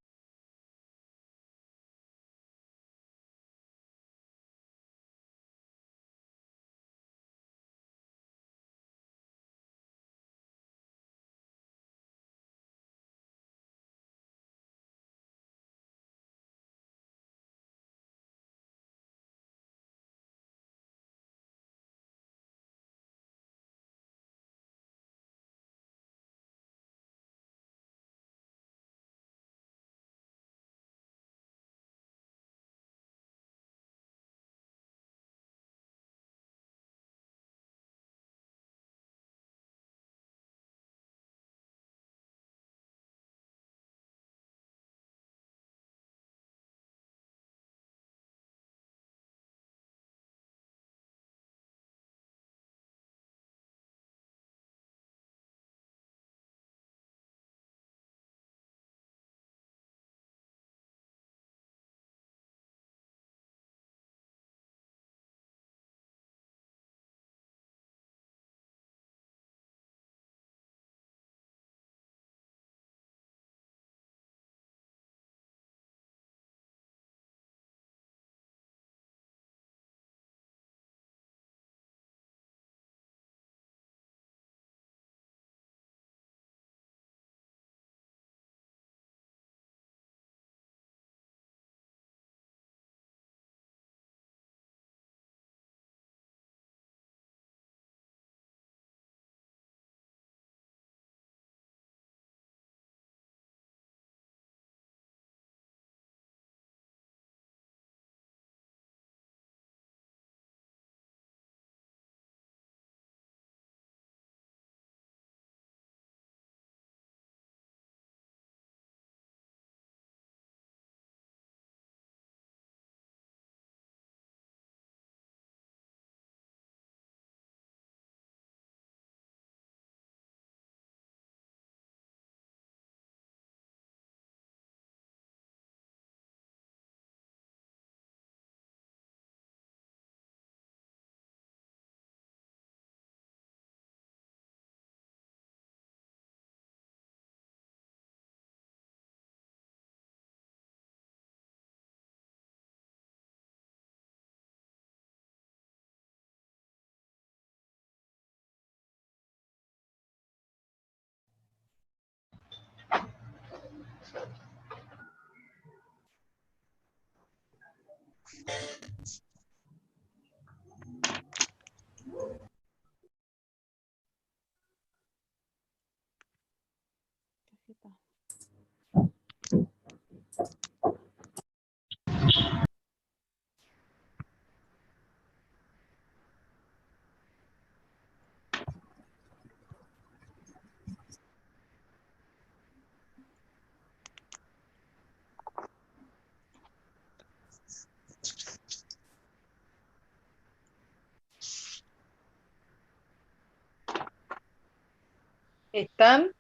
¿Están?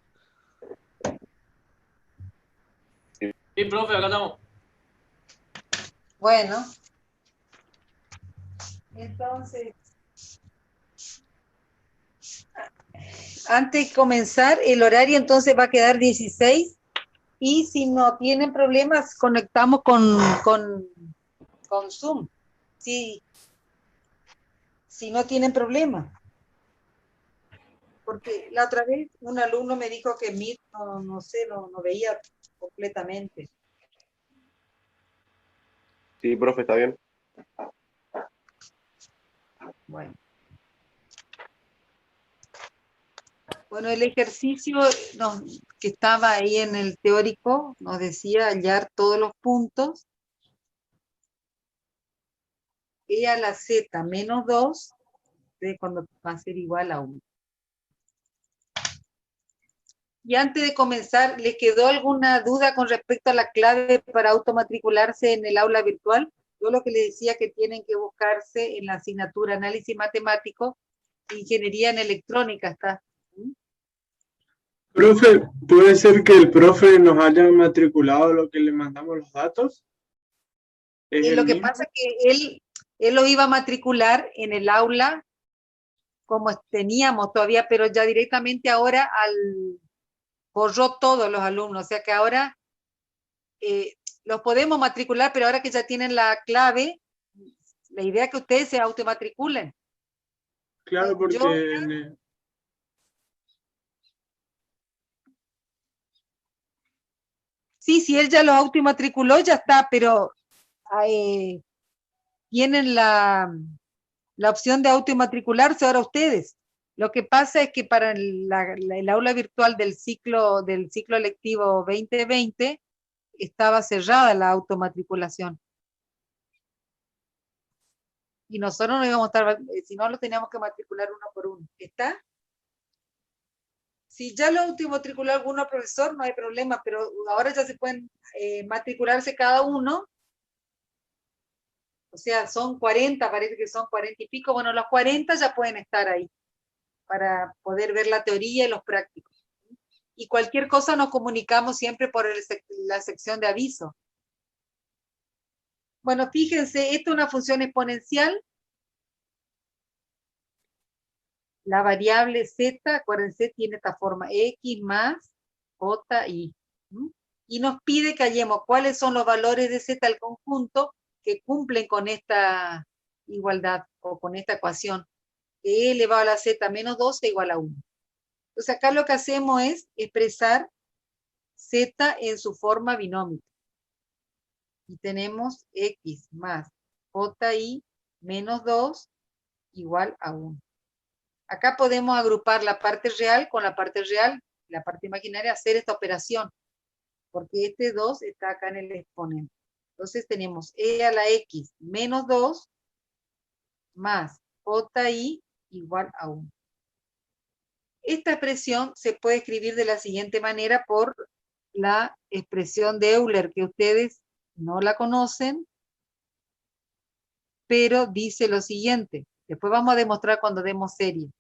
Sí, profe, acá estamos. Bueno. Entonces, antes de comenzar, el horario entonces va a quedar 16 y si no tienen problemas, conectamos con Zoom. Si no tienen problemas. Porque la otra vez un alumno me dijo que Meet no sé, no veía completamente. Sí, profe, está bien. Bueno. Bueno, el ejercicio que estaba ahí en el teórico nos decía hallar todos los puntos. E a la z menos 2, cuando va a ser igual a 1. Y antes de comenzar, ¿les quedó alguna duda con respecto a la clave para automatricularse en el aula virtual? Yo lo que les decía que tienen que buscarse en la asignatura Análisis Matemático, Ingeniería en Electrónica está. Profe, ¿puede ser que el profe nos haya matriculado lo que le mandamos los datos? ¿Es el Lo que mismo? pasa es que él lo iba a matricular en el aula como teníamos todavía, pero ya directamente ahora borró todos los alumnos, o sea que ahora los podemos matricular, pero ahora que ya tienen la clave, la idea es que ustedes se automatriculen. Claro, porque Sí, si él ya los automatriculó, ya está, pero tienen la opción de automatricularse ahora ustedes. Lo que pasa es que para el aula virtual del ciclo lectivo 2020 estaba cerrada la automatriculación. Y nosotros no íbamos a estar, si no lo teníamos que matricular uno por uno. ¿Está? Si ya lo automatriculó alguno profesor, no hay problema, pero ahora ya se pueden matricularse cada uno. O sea, son 40, parece que son 40 y pico. Bueno, los 40 ya pueden estar ahí para poder ver la teoría y los prácticos. Y cualquier cosa nos comunicamos siempre por la sección de aviso. Bueno, fíjense, esta es una función exponencial. La variable z, acuérdense, tiene esta forma, x más j, y nos pide que hallemos cuáles son los valores de z al conjunto que cumplen con esta igualdad o con esta ecuación. E elevado a la z menos 2 es igual a 1. Entonces acá lo que hacemos es expresar z en su forma binómica. Y tenemos x más ji menos 2 igual a 1. Acá podemos agrupar la parte real con la parte real, la parte imaginaria, hacer esta operación, porque este 2 está acá en el exponente. Entonces tenemos e a la x menos 2 más ji igual a 1. Esta expresión se puede escribir de la siguiente manera por la expresión de Euler, que ustedes no la conocen, pero dice lo siguiente. Después vamos a demostrar cuando demos serie.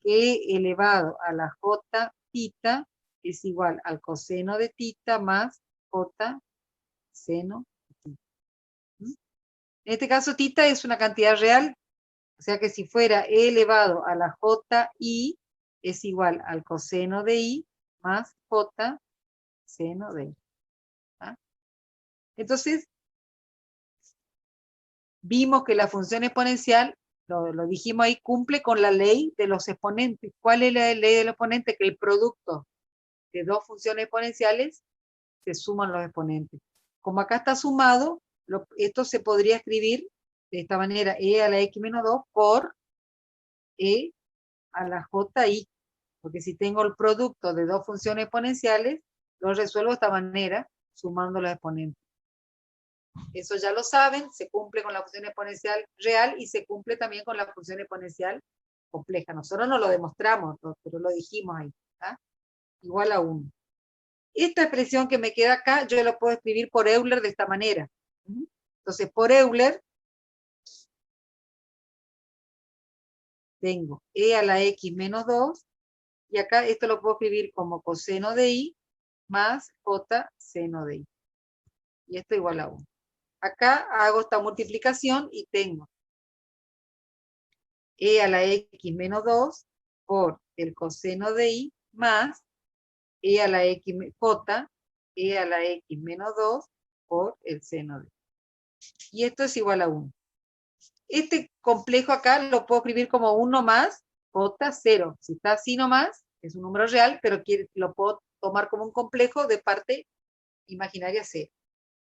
E elevado a la j tita es igual al coseno de tita más j seno de tita. En este caso tita es una cantidad real, o sea que si fuera e elevado a la ji es igual al coseno de i más j seno de i. ¿Ah? Entonces, vimos que la función exponencial, lo dijimos ahí, cumple con la ley de los exponentes. ¿Cuál es la ley de los exponentes? Que el producto de dos funciones exponenciales se suman los exponentes. Como acá está sumado, esto se podría escribir de esta manera, e a la x menos 2 por e a la ji. Porque si tengo el producto de dos funciones exponenciales, lo resuelvo de esta manera, sumando los exponentes. Eso ya lo saben, se cumple con la función exponencial real y se cumple también con la función exponencial compleja. Nosotros no lo demostramos, pero lo dijimos ahí. ¿Tá? Igual a 1. Esta expresión que me queda acá, yo lo puedo escribir por Euler de esta manera. Entonces, por Euler, tengo e a la x menos 2, y acá esto lo puedo escribir como coseno de i más j seno de i. Y esto igual a 1. Acá hago esta multiplicación y tengo e a la x menos 2 por el coseno de i más e a la x j, e a la x menos 2 por el seno de i. Y esto es igual a 1. Este complejo acá lo puedo escribir como 1 más j 0. Si está así nomás, es un número real, pero lo puedo tomar como un complejo de parte imaginaria 0.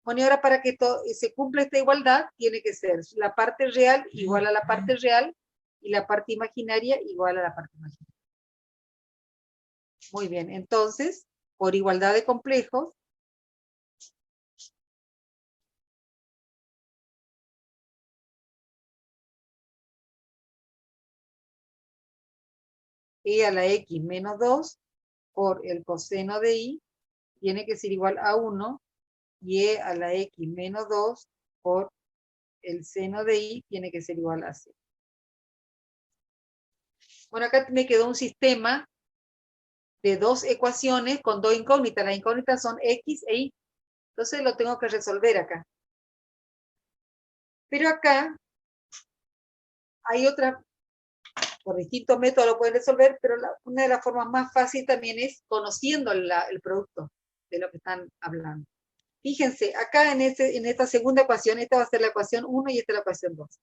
Bueno, y ahora para que se cumpla esta igualdad, tiene que ser la parte real igual a la parte real y la parte imaginaria igual a la parte imaginaria. Muy bien, entonces, por igualdad de complejos, e a la x menos 2 por el coseno de i tiene que ser igual a 1, y e a la x menos 2 por el seno de i tiene que ser igual a 0. Bueno, acá me quedó un sistema de dos ecuaciones con dos incógnitas. Las incógnitas son x e y. Entonces lo tengo que resolver acá. Pero acá hay otra, por distintos métodos lo pueden resolver, pero una de las formas más fáciles también es conociendo el producto de lo que están hablando. Fíjense, acá en esta segunda ecuación, esta va a ser la ecuación 1 y esta es la ecuación 2.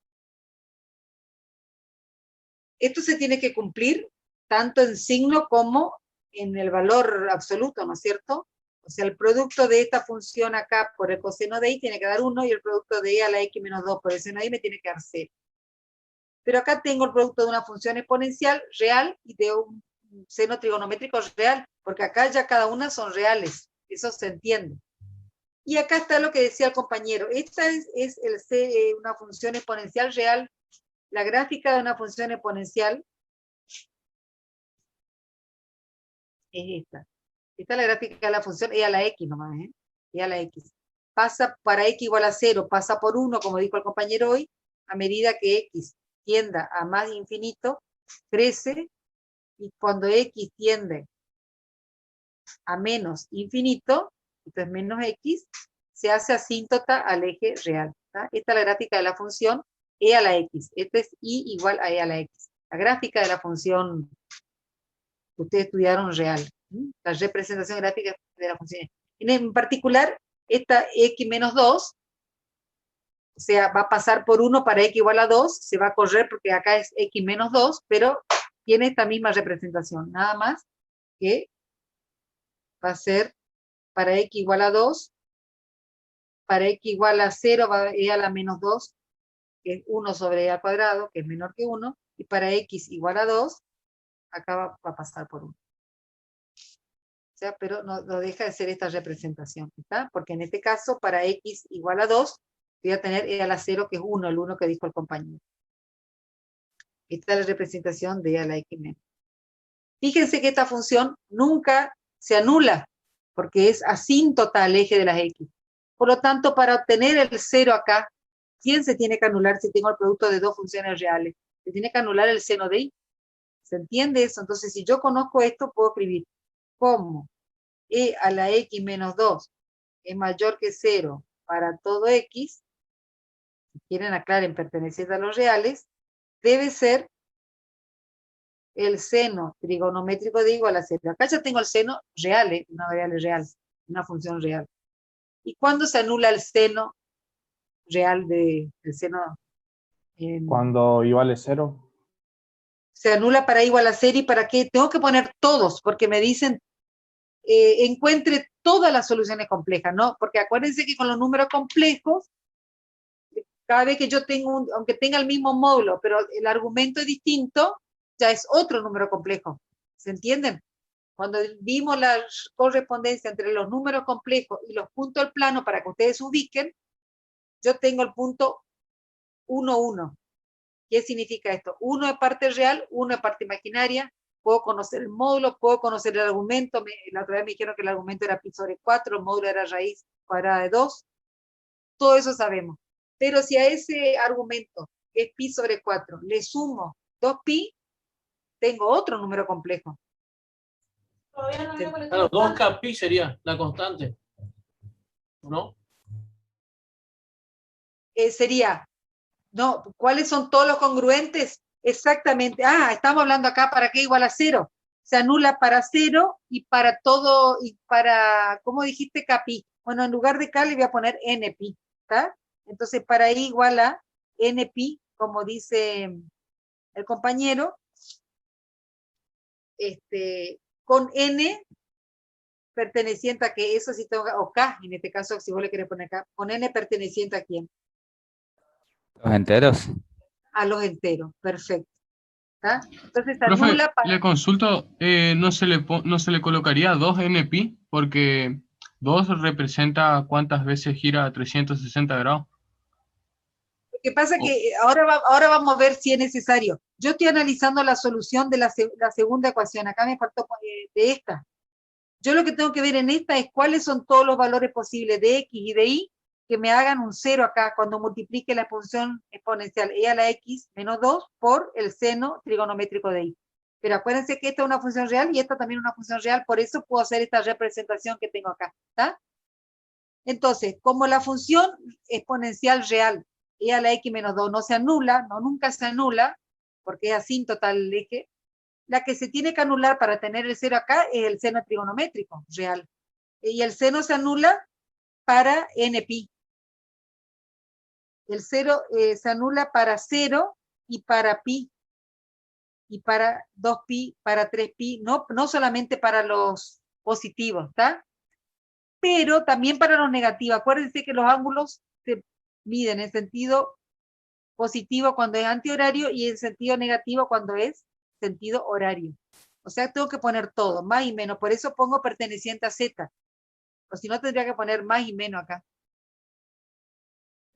Esto se tiene que cumplir tanto en signo como en el valor absoluto, ¿no es cierto? O sea, el producto de esta función acá por el coseno de i tiene que dar 1 y el producto de i a la x menos 2 por el seno de i me tiene que dar 0. Pero acá tengo el producto de una función exponencial real y de un seno trigonométrico real, porque acá ya cada una son reales, eso se entiende. Y acá está lo que decía el compañero, esta es una función exponencial real, la gráfica de una función exponencial es esta. Esta es la gráfica de la función e a la x nomás, e a la x. Pasa para x igual a 0, pasa por 1, como dijo el compañero hoy, a medida que x tienda a más infinito, crece, y cuando x tiende a menos infinito, entonces menos x, se hace asíntota al eje real. ¿Tá? Esta es la gráfica de la función e a la x. Este es y igual a e a la x. La gráfica de la función que ustedes estudiaron real. La representación gráfica de la función. En particular, esta x menos 2, o sea, va a pasar por 1 para x igual a 2, se va a correr porque acá es x menos 2, pero tiene esta misma representación, nada más que va a ser para x igual a 2, para x igual a 0 va a e a la menos 2, que es 1 sobre e al cuadrado, que es menor que 1, y para x igual a 2, acá va a pasar por 1. O sea, pero no deja de ser esta representación, ¿está? Porque en este caso, para x igual a 2, voy a tener e a la 0, que es 1, el 1 que dijo el compañero. Esta es la representación de e a la x menos. Fíjense que esta función nunca se anula, porque es asíntota al eje de las x. Por lo tanto, para obtener el 0 acá, ¿quién se tiene que anular si tengo el producto de dos funciones reales? Se tiene que anular el seno de i. ¿Se entiende eso? Entonces, si yo conozco esto, puedo escribir como e a la x menos 2 es mayor que 0 para todo x, si quieren aclaren perteneciente a los reales, debe ser el seno trigonométrico de igual a 0. Acá ya tengo el seno real, una variable real, una función real. ¿Y cuándo se anula el seno real del seno? Cuando i vale 0. Se anula para igual a 0 y para qué. Tengo que poner todos, porque me dicen encuentre todas las soluciones complejas, ¿no? Porque acuérdense que con los números complejos, cada vez que yo tengo, aunque tenga el mismo módulo, pero el argumento es distinto, ya es otro número complejo. ¿Se entienden? Cuando vimos la correspondencia entre los números complejos y los puntos del plano, para que ustedes ubiquen, yo tengo el punto 1, 1. ¿Qué significa esto? 1 es parte real, 1 es parte imaginaria. Puedo conocer el módulo, puedo conocer el argumento. La otra vez me dijeron que el argumento era pi sobre 4, el módulo era raíz cuadrada de 2. Todo eso sabemos. Pero si a ese argumento, que es pi sobre 4, le sumo 2pi, tengo otro número complejo. Claro, 2kpi sería la constante, ¿no? Sería, no, ¿cuáles son todos los congruentes? Exactamente. Ah, estamos hablando acá para qué igual a 0. Se anula para 0 y para todo, y para, ¿cómo dijiste? Kpi. Bueno, en lugar de k le voy a poner npi, ¿está? Entonces, para i igual a npi, como dice el compañero, con n perteneciente a que, eso sí tengo, o k, en este caso, si vos le querés poner k, con n perteneciente a quién. Los enteros. A los enteros, perfecto. ¿Tá? Entonces Profe, anula para... le consulto, no se le colocaría 2 npi, porque 2 representa cuántas veces gira 360 grados. Lo que pasa es que ahora vamos a ver si es necesario. Yo estoy analizando la solución de la segunda ecuación. Acá me faltó de esta. Yo lo que tengo que ver en esta es cuáles son todos los valores posibles de x y de y que me hagan un 0 acá cuando multiplique la función exponencial e a la x menos 2 por el seno trigonométrico de y. Pero acuérdense que esta es una función real y esta también es una función real, por eso puedo hacer esta representación que tengo acá. ¿Está? Entonces, como la función exponencial real e a la x menos 2 no se anula, no nunca se anula, porque es asíntota el eje, la que se tiene que anular para tener el 0 acá es el seno trigonométrico real. Y el seno se anula para npi. El 0 se anula para 0 y para pi. Y para 2pi, para 3pi, no solamente para los positivos, ¿está? Pero también para los negativos. Acuérdense que los ángulos se miden en sentido positivo cuando es antihorario y en sentido negativo cuando es sentido horario. O sea, tengo que poner todo, más y menos. Por eso pongo perteneciente a z. O si no, tendría que poner más y menos acá.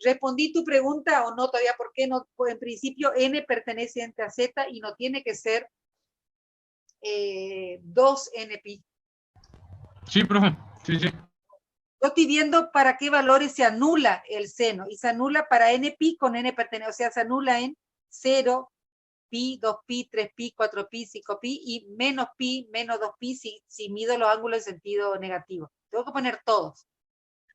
¿Respondí tu pregunta o no todavía? ¿Por qué no? Pues en principio n perteneciente a z y no tiene que ser 2npi. Sí, profe. Sí, sí. Yo estoy viendo para qué valores se anula el seno. Y se anula para npi con n perteneciente. O sea, se anula en 0, pi, 2pi, 3pi, 4pi, 5pi y menos pi, menos 2pi si mido los ángulos en sentido negativo. Tengo que poner todos.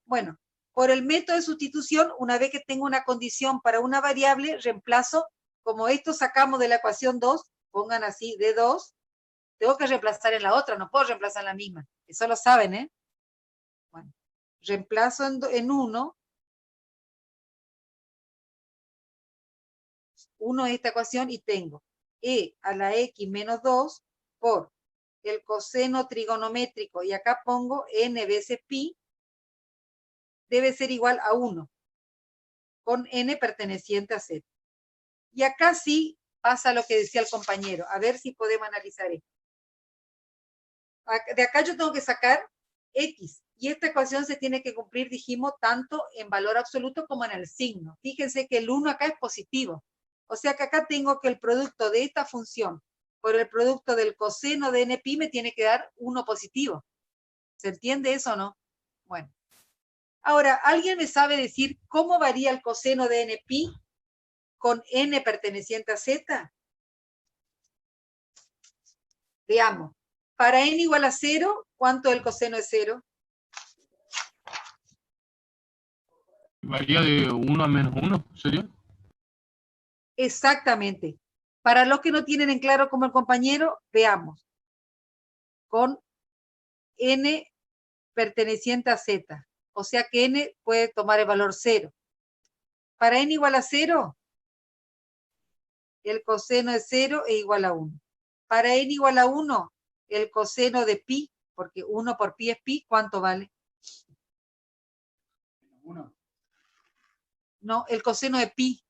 Bueno, por el método de sustitución, una vez que tengo una condición para una variable, reemplazo, como esto sacamos de la ecuación 2, pongan así, D2, tengo que reemplazar en la otra, no puedo reemplazar en la misma. Eso lo saben, ¿eh? Bueno, reemplazo en 1 de esta ecuación y tengo e a la x menos 2 por el coseno trigonométrico, y acá pongo n veces pi, debe ser igual a 1, con n perteneciente a z. Y acá sí pasa lo que decía el compañero. A ver si podemos analizar esto. De acá yo tengo que sacar x, y esta ecuación se tiene que cumplir, dijimos, tanto en valor absoluto como en el signo. Fíjense que el 1 acá es positivo. O sea que acá tengo que el producto de esta función por el producto del coseno de npi me tiene que dar 1 positivo. ¿Se entiende eso o no? Bueno. Ahora, ¿alguien me sabe decir cómo varía el coseno de npi con n perteneciente a z? Veamos. Para n igual a 0, ¿cuánto es el coseno de 0? Varía de 1 a menos 1, ¿sería? Exactamente. Para los que no tienen en claro como el compañero, veamos. Con n perteneciente a z. O sea que n puede tomar el valor 0. Para n igual a 0, el coseno de 0 es igual a 1. Para n igual a 1, el coseno de pi porque 1 por pi es pi, ¿cuánto vale? 1. No, el coseno de pi,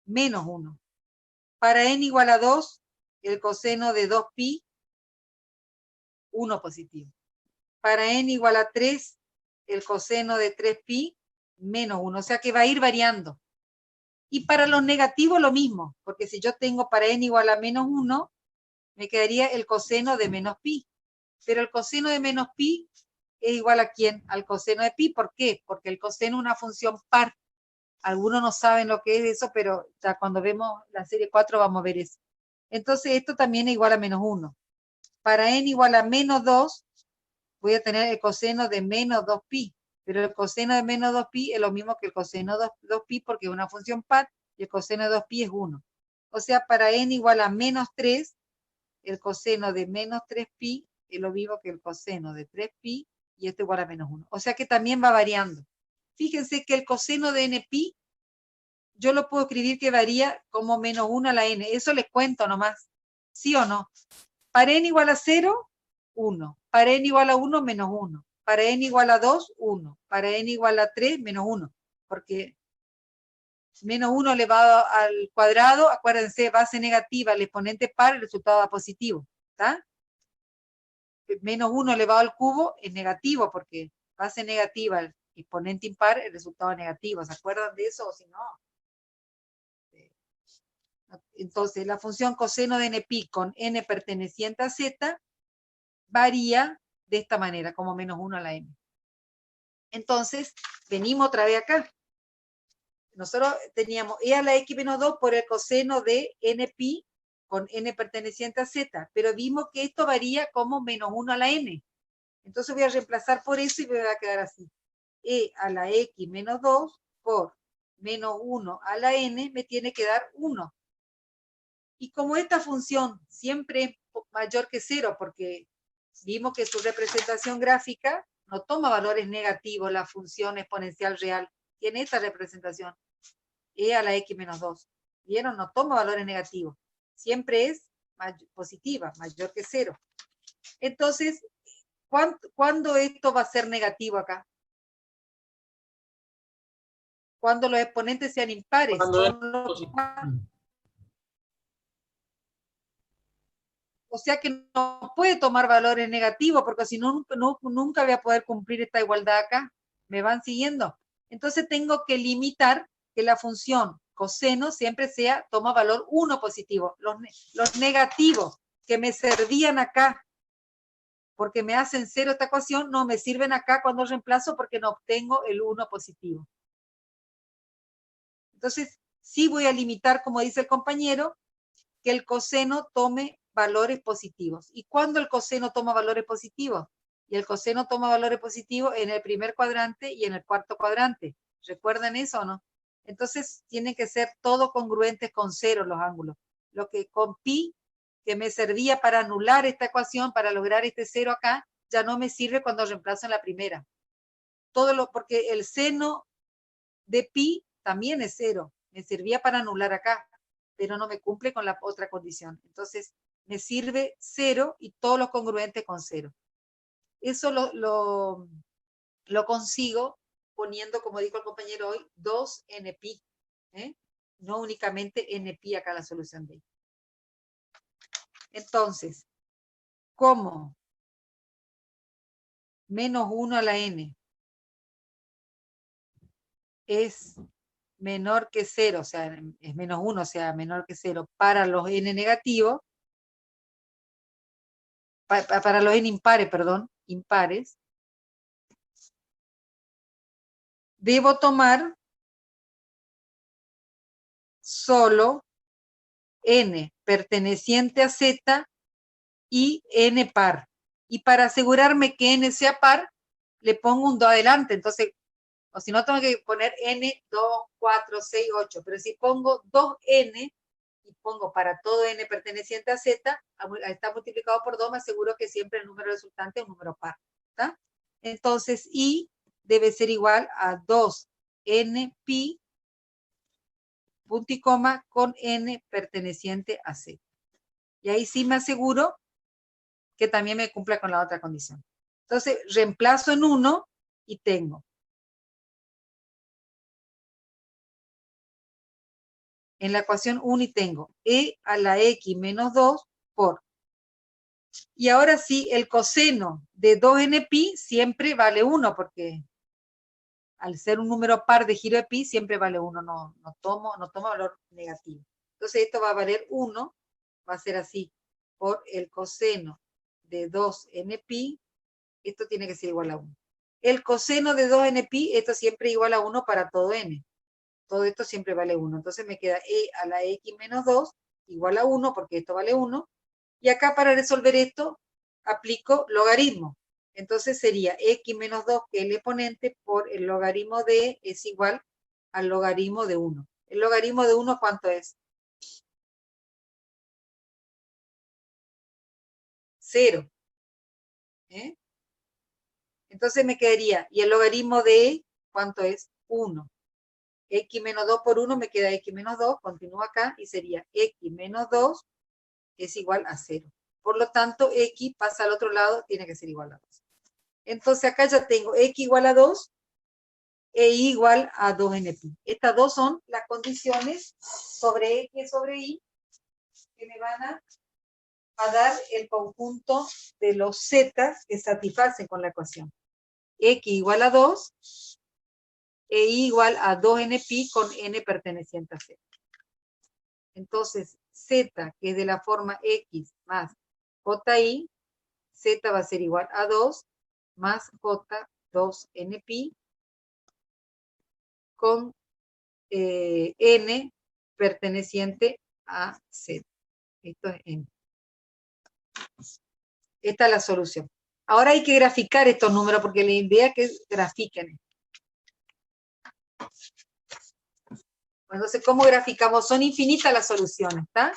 menos 1. Para n igual a 2, el coseno de 2pi, 1 positivo. Para n igual a 3, el coseno de 3pi, menos 1. O sea que va a ir variando. Y para los negativos lo mismo, porque si yo tengo para n igual a menos 1, me quedaría el coseno de menos pi. Pero el coseno de menos pi es igual a ¿quién? Al coseno de pi. ¿Por qué? Porque el coseno es una función par. Algunos no saben lo que es eso, pero ya cuando vemos la serie 4 vamos a ver eso. Entonces esto también es igual a menos 1. Para n igual a menos 2, voy a tener el coseno de menos 2pi. Pero el coseno de menos 2pi es lo mismo que el coseno de 2pi porque es una función par y el coseno de 2pi es 1. O sea, para n igual a menos 3, el coseno de menos 3pi es lo mismo que el coseno de 3pi y esto igual a menos 1. O sea que también va variando. Fíjense que el coseno de npi, yo lo puedo escribir que varía como menos 1 a la n. Eso les cuento nomás. ¿Sí o no? Para n igual a 0, 1. Para n igual a 1, menos 1. Para n igual a 2, 1. Para n igual a 3, menos 1. Porque menos 1 elevado al cuadrado, acuérdense, base negativa, el exponente par, el resultado da positivo. ¿Está? Menos 1 elevado al cubo es negativo, porque base negativa, el exponente impar, el resultado negativo. ¿Se acuerdan de eso o si no? Entonces, la función coseno de npi con n perteneciente a z varía de esta manera, como menos 1 a la n. Entonces, venimos otra vez acá. Nosotros teníamos e a la x menos 2 por el coseno de npi con n perteneciente a z, pero vimos que esto varía como menos 1 a la n. Entonces voy a reemplazar por eso y me va a quedar así. E a la x menos 2 por menos 1 a la n me tiene que dar 1. Y como esta función siempre es mayor que 0, porque vimos que su representación gráfica no toma valores negativos, la función exponencial real tiene esta representación, e a la x menos 2. ¿Vieron? No toma valores negativos. Siempre es positiva, mayor que 0. Entonces, ¿cuándo esto va a ser negativo acá? Cuando los exponentes sean impares. Cuando es O sea que no puede tomar valores negativos, porque si no, nunca voy a poder cumplir esta igualdad acá. ¿Me van siguiendo? Entonces tengo que limitar que la función coseno siempre toma valor 1 positivo. Los negativos que me servían acá, porque me hacen 0 esta ecuación, no me sirven acá cuando reemplazo porque no obtengo el 1 positivo. Entonces, sí voy a limitar, como dice el compañero, que el coseno tome valores positivos. ¿Y cuándo el coseno toma valores positivos? Y el coseno toma valores positivos en el primer cuadrante y en el cuarto cuadrante. ¿Recuerdan eso o no? Entonces, tienen que ser todos congruentes con 0 los ángulos. Lo que con pi, que me servía para anular esta ecuación, para lograr este 0 acá, ya no me sirve cuando reemplazo en la primera. Porque el seno de pi también es 0. Me servía para anular acá, pero no me cumple con la otra condición. Entonces, me sirve 0 y todos los congruentes con 0. Eso lo consigo poniendo, como dijo el compañero hoy, 2 npi. No únicamente npi acá la solución de ello. Entonces, ¿cómo? Menos 1 a la n es menor que 0, o sea, es menos 1, o sea, menor que 0 para los n negativos, para los n impares, perdón, impares, debo tomar solo n perteneciente a z y n par. Y para asegurarme que n sea par, le pongo un 2 adelante. Entonces, o si no, tengo que poner n, 2, 4, 6, 8. Pero si pongo 2n y pongo para todo n perteneciente a z, está multiplicado por 2, me aseguro que siempre el número resultante es un número par. ¿Está? Entonces, i debe ser igual a 2n pi punto y coma con n perteneciente a z. Y ahí sí me aseguro que también me cumpla con la otra condición. Entonces, reemplazo en 1 y tengo en la ecuación 1 y tengo e a la x menos 2 por. Y ahora sí, el coseno de 2nπ siempre vale 1, porque al ser un número par de giro de pi, siempre vale 1, no toma valor negativo. Entonces esto va a valer 1, va a ser así, por el coseno de 2nπ, esto tiene que ser igual a 1. El coseno de 2nπ, esto siempre igual a 1 para todo n. Todo esto siempre vale 1. Entonces me queda e a la x menos 2 igual a 1, porque esto vale 1. Y acá para resolver esto, aplico logaritmo. Entonces sería x menos 2, que es el exponente, por el logaritmo de es igual al logaritmo de 1. ¿El logaritmo de 1 cuánto es? 0. Entonces me quedaría, ¿y el logaritmo de cuánto es? 1. X menos 2 por 1 me queda x menos 2, continúa acá, y sería x menos 2 es igual a 0. Por lo tanto, x pasa al otro lado, tiene que ser igual a 2. Entonces acá ya tengo x igual a 2 e y igual a 2nπ. Estas dos son las condiciones sobre x sobre y que me van a dar el conjunto de los z que satisfacen con la ecuación. X igual a 2 e y igual a 2nπ con n perteneciente a z. Entonces, z, que es de la forma x más ji, z va a ser igual a 2 más j 2nπ con n perteneciente a z. Esto es n. Esta es la solución. Ahora hay que graficar estos números porque la idea es que grafiquen. Entonces, ¿cómo graficamos? Son infinitas las soluciones, ¿está?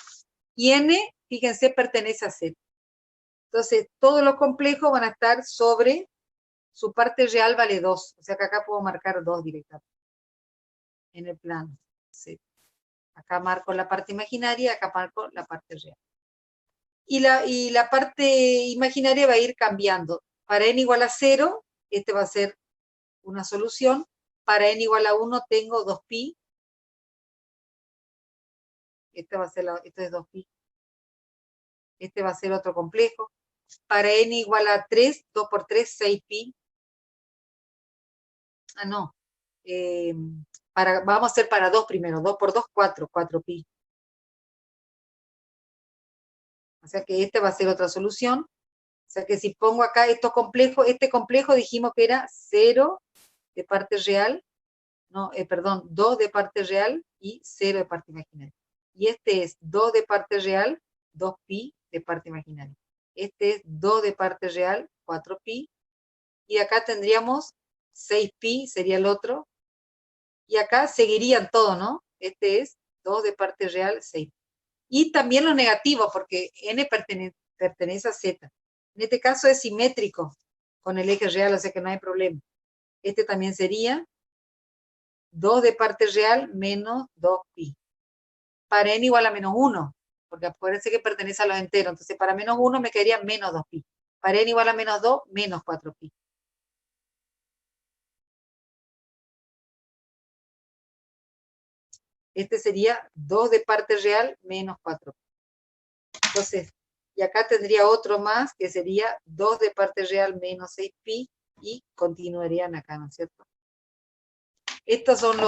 Y n, fíjense, pertenece a z. Entonces, todos los complejos van a estar sobre su parte real vale 2. O sea que acá puedo marcar 2 directamente. En el plano z. Acá marco la parte imaginaria, acá marco la parte real. Y la parte imaginaria va a ir cambiando. Para n igual a 0, este va a ser una solución. Para n igual a 1 tengo 2pi. Este va a ser esto es 2pi. Este va a ser otro complejo. Para n igual a 3, 2 por 3, 6pi. Ah, no. Vamos a hacer para 2 primero. 2 por 2, 4, 4pi. O sea que este va a ser otra solución. O sea que si pongo acá estos complejos, este complejo dijimos que era 0 de parte real, no, perdón, 2 de parte real y 0 de parte imaginaria. Y este es 2 de parte real, 2pi de parte imaginaria. Este es 2 de parte real, 4pi. Y acá tendríamos 6pi, sería el otro. Y acá seguirían todo, ¿no? Este es 2 de parte real, 6. Y también los negativos, porque n pertenece a z. En este caso es simétrico con el eje real, o sea que no hay problema. Este también sería 2 de parte real menos 2pi. Para n igual a menos 1, porque acuérdense que pertenece a los enteros. Entonces para menos 1 me quedaría menos 2pi. Para n igual a menos 2, menos 4pi. Este sería 2 de parte real menos 4pi. Entonces, y acá tendría otro más, que sería 2 de parte real menos 6pi, y continuarían acá, ¿no es cierto? Estos son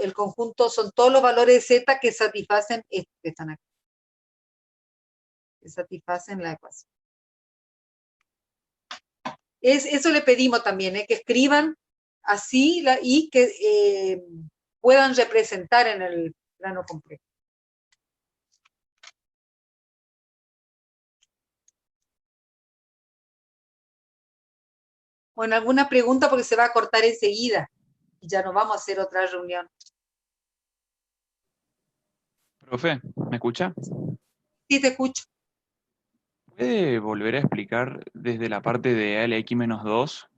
el conjunto, son todos los valores de z que satisfacen estos que están aquí. Que satisfacen la ecuación. Eso le pedimos también, que escriban así y que puedan representar en el plano complejo. Bueno, ¿alguna pregunta? Porque se va a cortar enseguida y ya nos vamos a hacer otra reunión. Profe, ¿me escucha? Sí, te escucho. ¿Puede volver a explicar desde la parte de a la x menos 2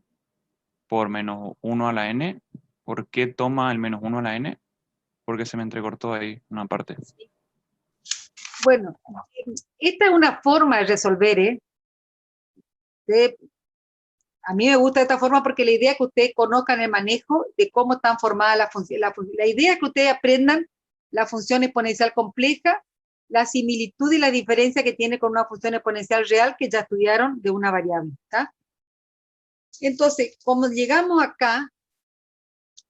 por menos 1 a la n? ¿Por qué toma el menos 1 a la n? Porque se me entrecortó ahí una parte. Bueno, esta es una forma de resolver, ¿eh? A mí me gusta esta forma porque la idea es que ustedes conozcan el manejo de cómo están formadas las funciones. La idea es que ustedes aprendan la función exponencial compleja, la similitud y la diferencia que tiene con una función exponencial real que ya estudiaron de una variable, ¿está? Entonces, como llegamos acá,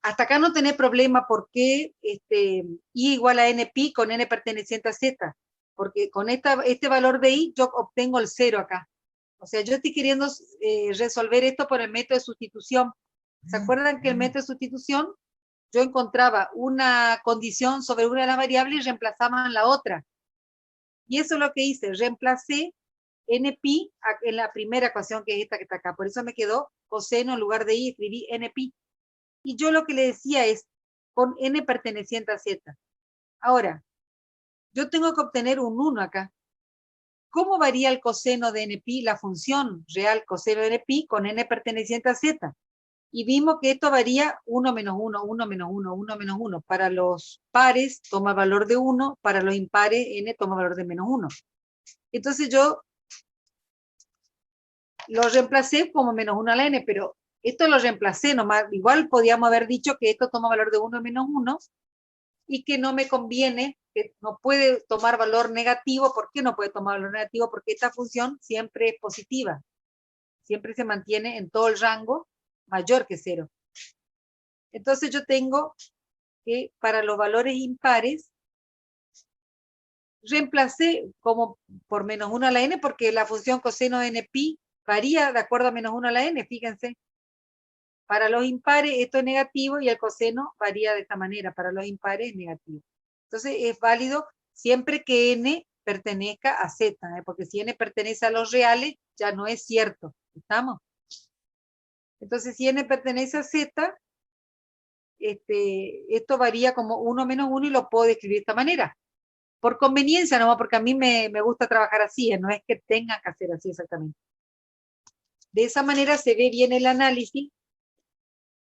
hasta acá no tenés problema porque I igual a NP con N perteneciente a Z, porque con este valor de I yo obtengo el 0 acá. O sea, yo estoy queriendo resolver esto por el método de sustitución. ¿Se acuerdan que el método de sustitución yo encontraba una condición sobre una de las variables y reemplazaba en la otra? Y eso es lo que hice, reemplacé NP en la primera ecuación que es esta que está acá. Por eso me quedó coseno en lugar de I, escribí NP. Y yo lo que le decía es, con N perteneciente a Z. Ahora, yo tengo que obtener un 1 acá. ¿Cómo varía el coseno de NP, la función real coseno de NP con N perteneciente a Z? Y vimos que esto varía 1 menos 1, 1 menos 1, 1 menos 1. Para los pares toma valor de 1, para los impares N toma valor de menos 1. Entonces yo lo reemplacé como menos 1 a la N, pero esto lo reemplacé nomás. Igual podíamos haber dicho que esto toma valor de 1 menos 1 y que no me conviene, que no puede tomar valor negativo. ¿Por qué no puede tomar valor negativo? Porque esta función siempre es positiva. Siempre se mantiene en todo el rango mayor que 0. Entonces yo tengo que para los valores impares reemplacé como por menos 1 a la N porque la función coseno de NP varía de acuerdo a menos 1 a la N, fíjense. Para los impares esto es negativo y el coseno varía de esta manera. Para los impares es negativo. Entonces es válido siempre que N pertenezca a Z, porque si N pertenece a los reales ya no es cierto. ¿Estamos? Entonces si N pertenece a Z, esto varía como 1 menos 1 y lo puedo describir de esta manera. Por conveniencia nomás, porque a mí me gusta trabajar así, no es que tengan que hacer así exactamente. De esa manera se ve bien el análisis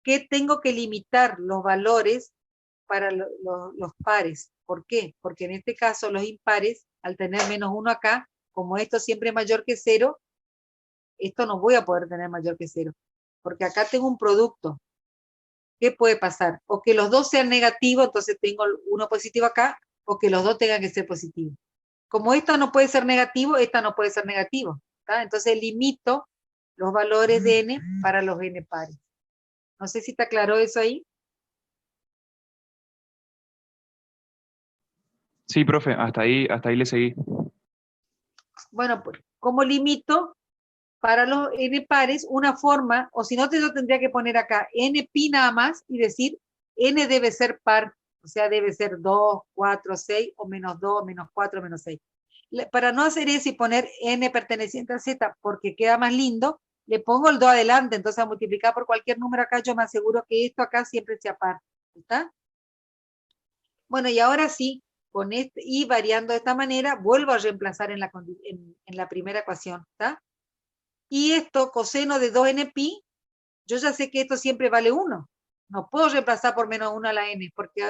que tengo que limitar los valores para los pares. ¿Por qué? Porque en este caso los impares, al tener menos 1 acá, como esto siempre es mayor que 0, esto no voy a poder tener mayor que 0. Porque acá tengo un producto. ¿Qué puede pasar? O que los dos sean negativos, entonces tengo uno positivo acá, o que los dos tengan que ser positivos. Como esta no puede ser negativo, esta no puede ser negativo. ¿Tá? Entonces limito los valores de N para los N pares. No sé si está claro eso ahí. Sí, profe, hasta ahí le seguí. Bueno, pues, ¿cómo limito para los N pares una forma? O si no, yo tendría que poner acá N pi nada más y decir N debe ser par. O sea, debe ser 2, 4, 6, o menos 2, menos 4, menos 6. Para no hacer eso y poner N perteneciente a Z, porque queda más lindo, le pongo el 2 adelante. Entonces, a multiplicar por cualquier número acá, yo me aseguro que esto acá siempre sea par. ¿Está? Bueno, y ahora sí, con este y variando de esta manera, vuelvo a reemplazar en la primera ecuación. ¿Está? Y esto, coseno de 2nπ, yo ya sé que esto siempre vale 1. No puedo reemplazar por menos 1 a la n, porque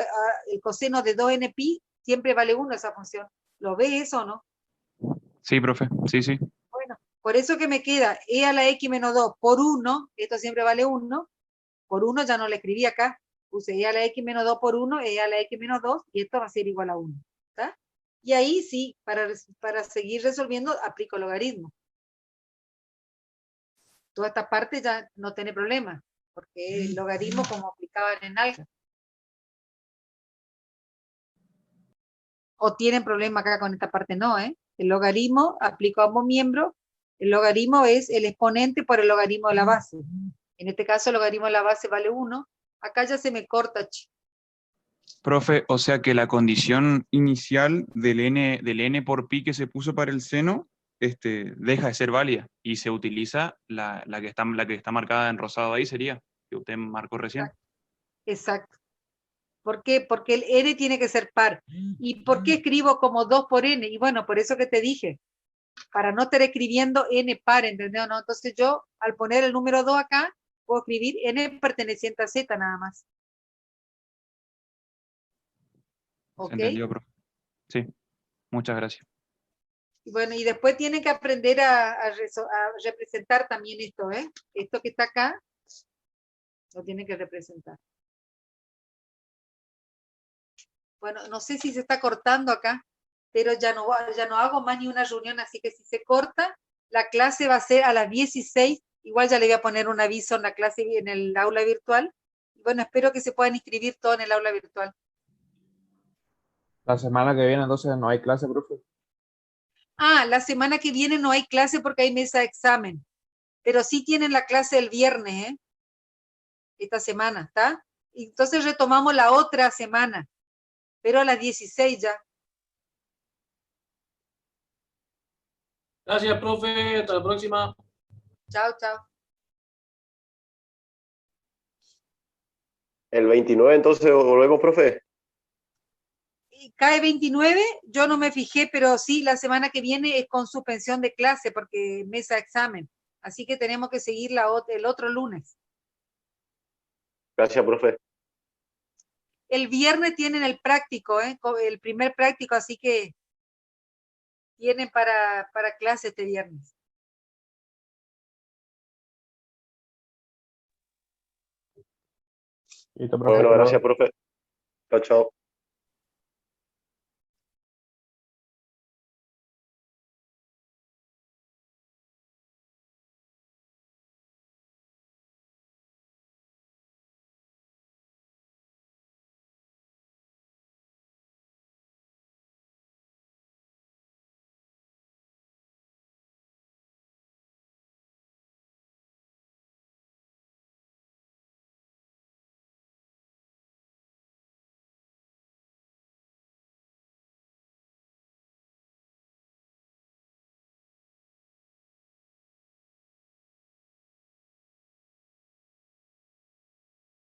el coseno de 2nπ siempre vale 1 esa función. ¿Lo ve eso o no? Sí, profe, sí, sí. Bueno, por eso que me queda e a la x menos 2 por 1, esto siempre vale 1, por 1 ya no le escribí acá, puse e a la x menos 2 por 1, e a la x menos 2, y esto va a ser igual a 1. ¿Está? Y ahí sí, para seguir resolviendo, aplico logaritmo. Toda esta parte ya no tiene problema, porque el logaritmo como aplicaban en álgebra. O tienen problema acá con esta parte, no, ¿eh? El logaritmo, aplico a ambos miembros, el logaritmo es el exponente por el logaritmo de la base. En este caso el logaritmo de la base vale 1, acá ya se me corta. Profe, o sea que la condición inicial del n por pi que se puso para el seno, deja de ser válida y se utiliza la que está marcada en rosado ahí, sería, que usted marcó recién. Exacto. ¿Por qué? Porque el n tiene que ser par. ¿Y por qué escribo como 2 por n? Y bueno, por eso que te dije, para no estar escribiendo n par, ¿entendés? ¿No? Entonces yo, al poner el número 2 acá, puedo escribir n perteneciente a z nada más. ¿Ok? ¿Se entendió, profe? Sí. Muchas gracias. Y bueno, y después tienen que aprender a representar también esto, ¿eh? Esto que está acá, lo tienen que representar. Bueno, no sé si se está cortando acá, pero ya no hago más ni una reunión, así que si se corta, la clase va a ser a las 16. Igual ya le voy a poner un aviso en la clase, en el aula virtual. Bueno, espero que se puedan inscribir todos en el aula virtual. La semana que viene entonces no hay clase, profe. Ah, la semana que viene no hay clase porque hay mesa de examen, pero sí tienen la clase el viernes, ¿eh? Esta semana, ¿está? Y entonces retomamos la otra semana, pero a las 16 ya. Gracias, profe. Hasta la próxima. Chao, chao. El 29 entonces volvemos, profe. Cae 29, yo no me fijé, pero sí, la semana que viene es con suspensión de clase porque mesa de examen. Así que tenemos que seguir el otro lunes. Gracias, profe. El viernes tienen el práctico, el primer práctico, así que tienen para clase este viernes. Listo, profe, Bueno, hasta luego. gracias, profe. Chao, chao.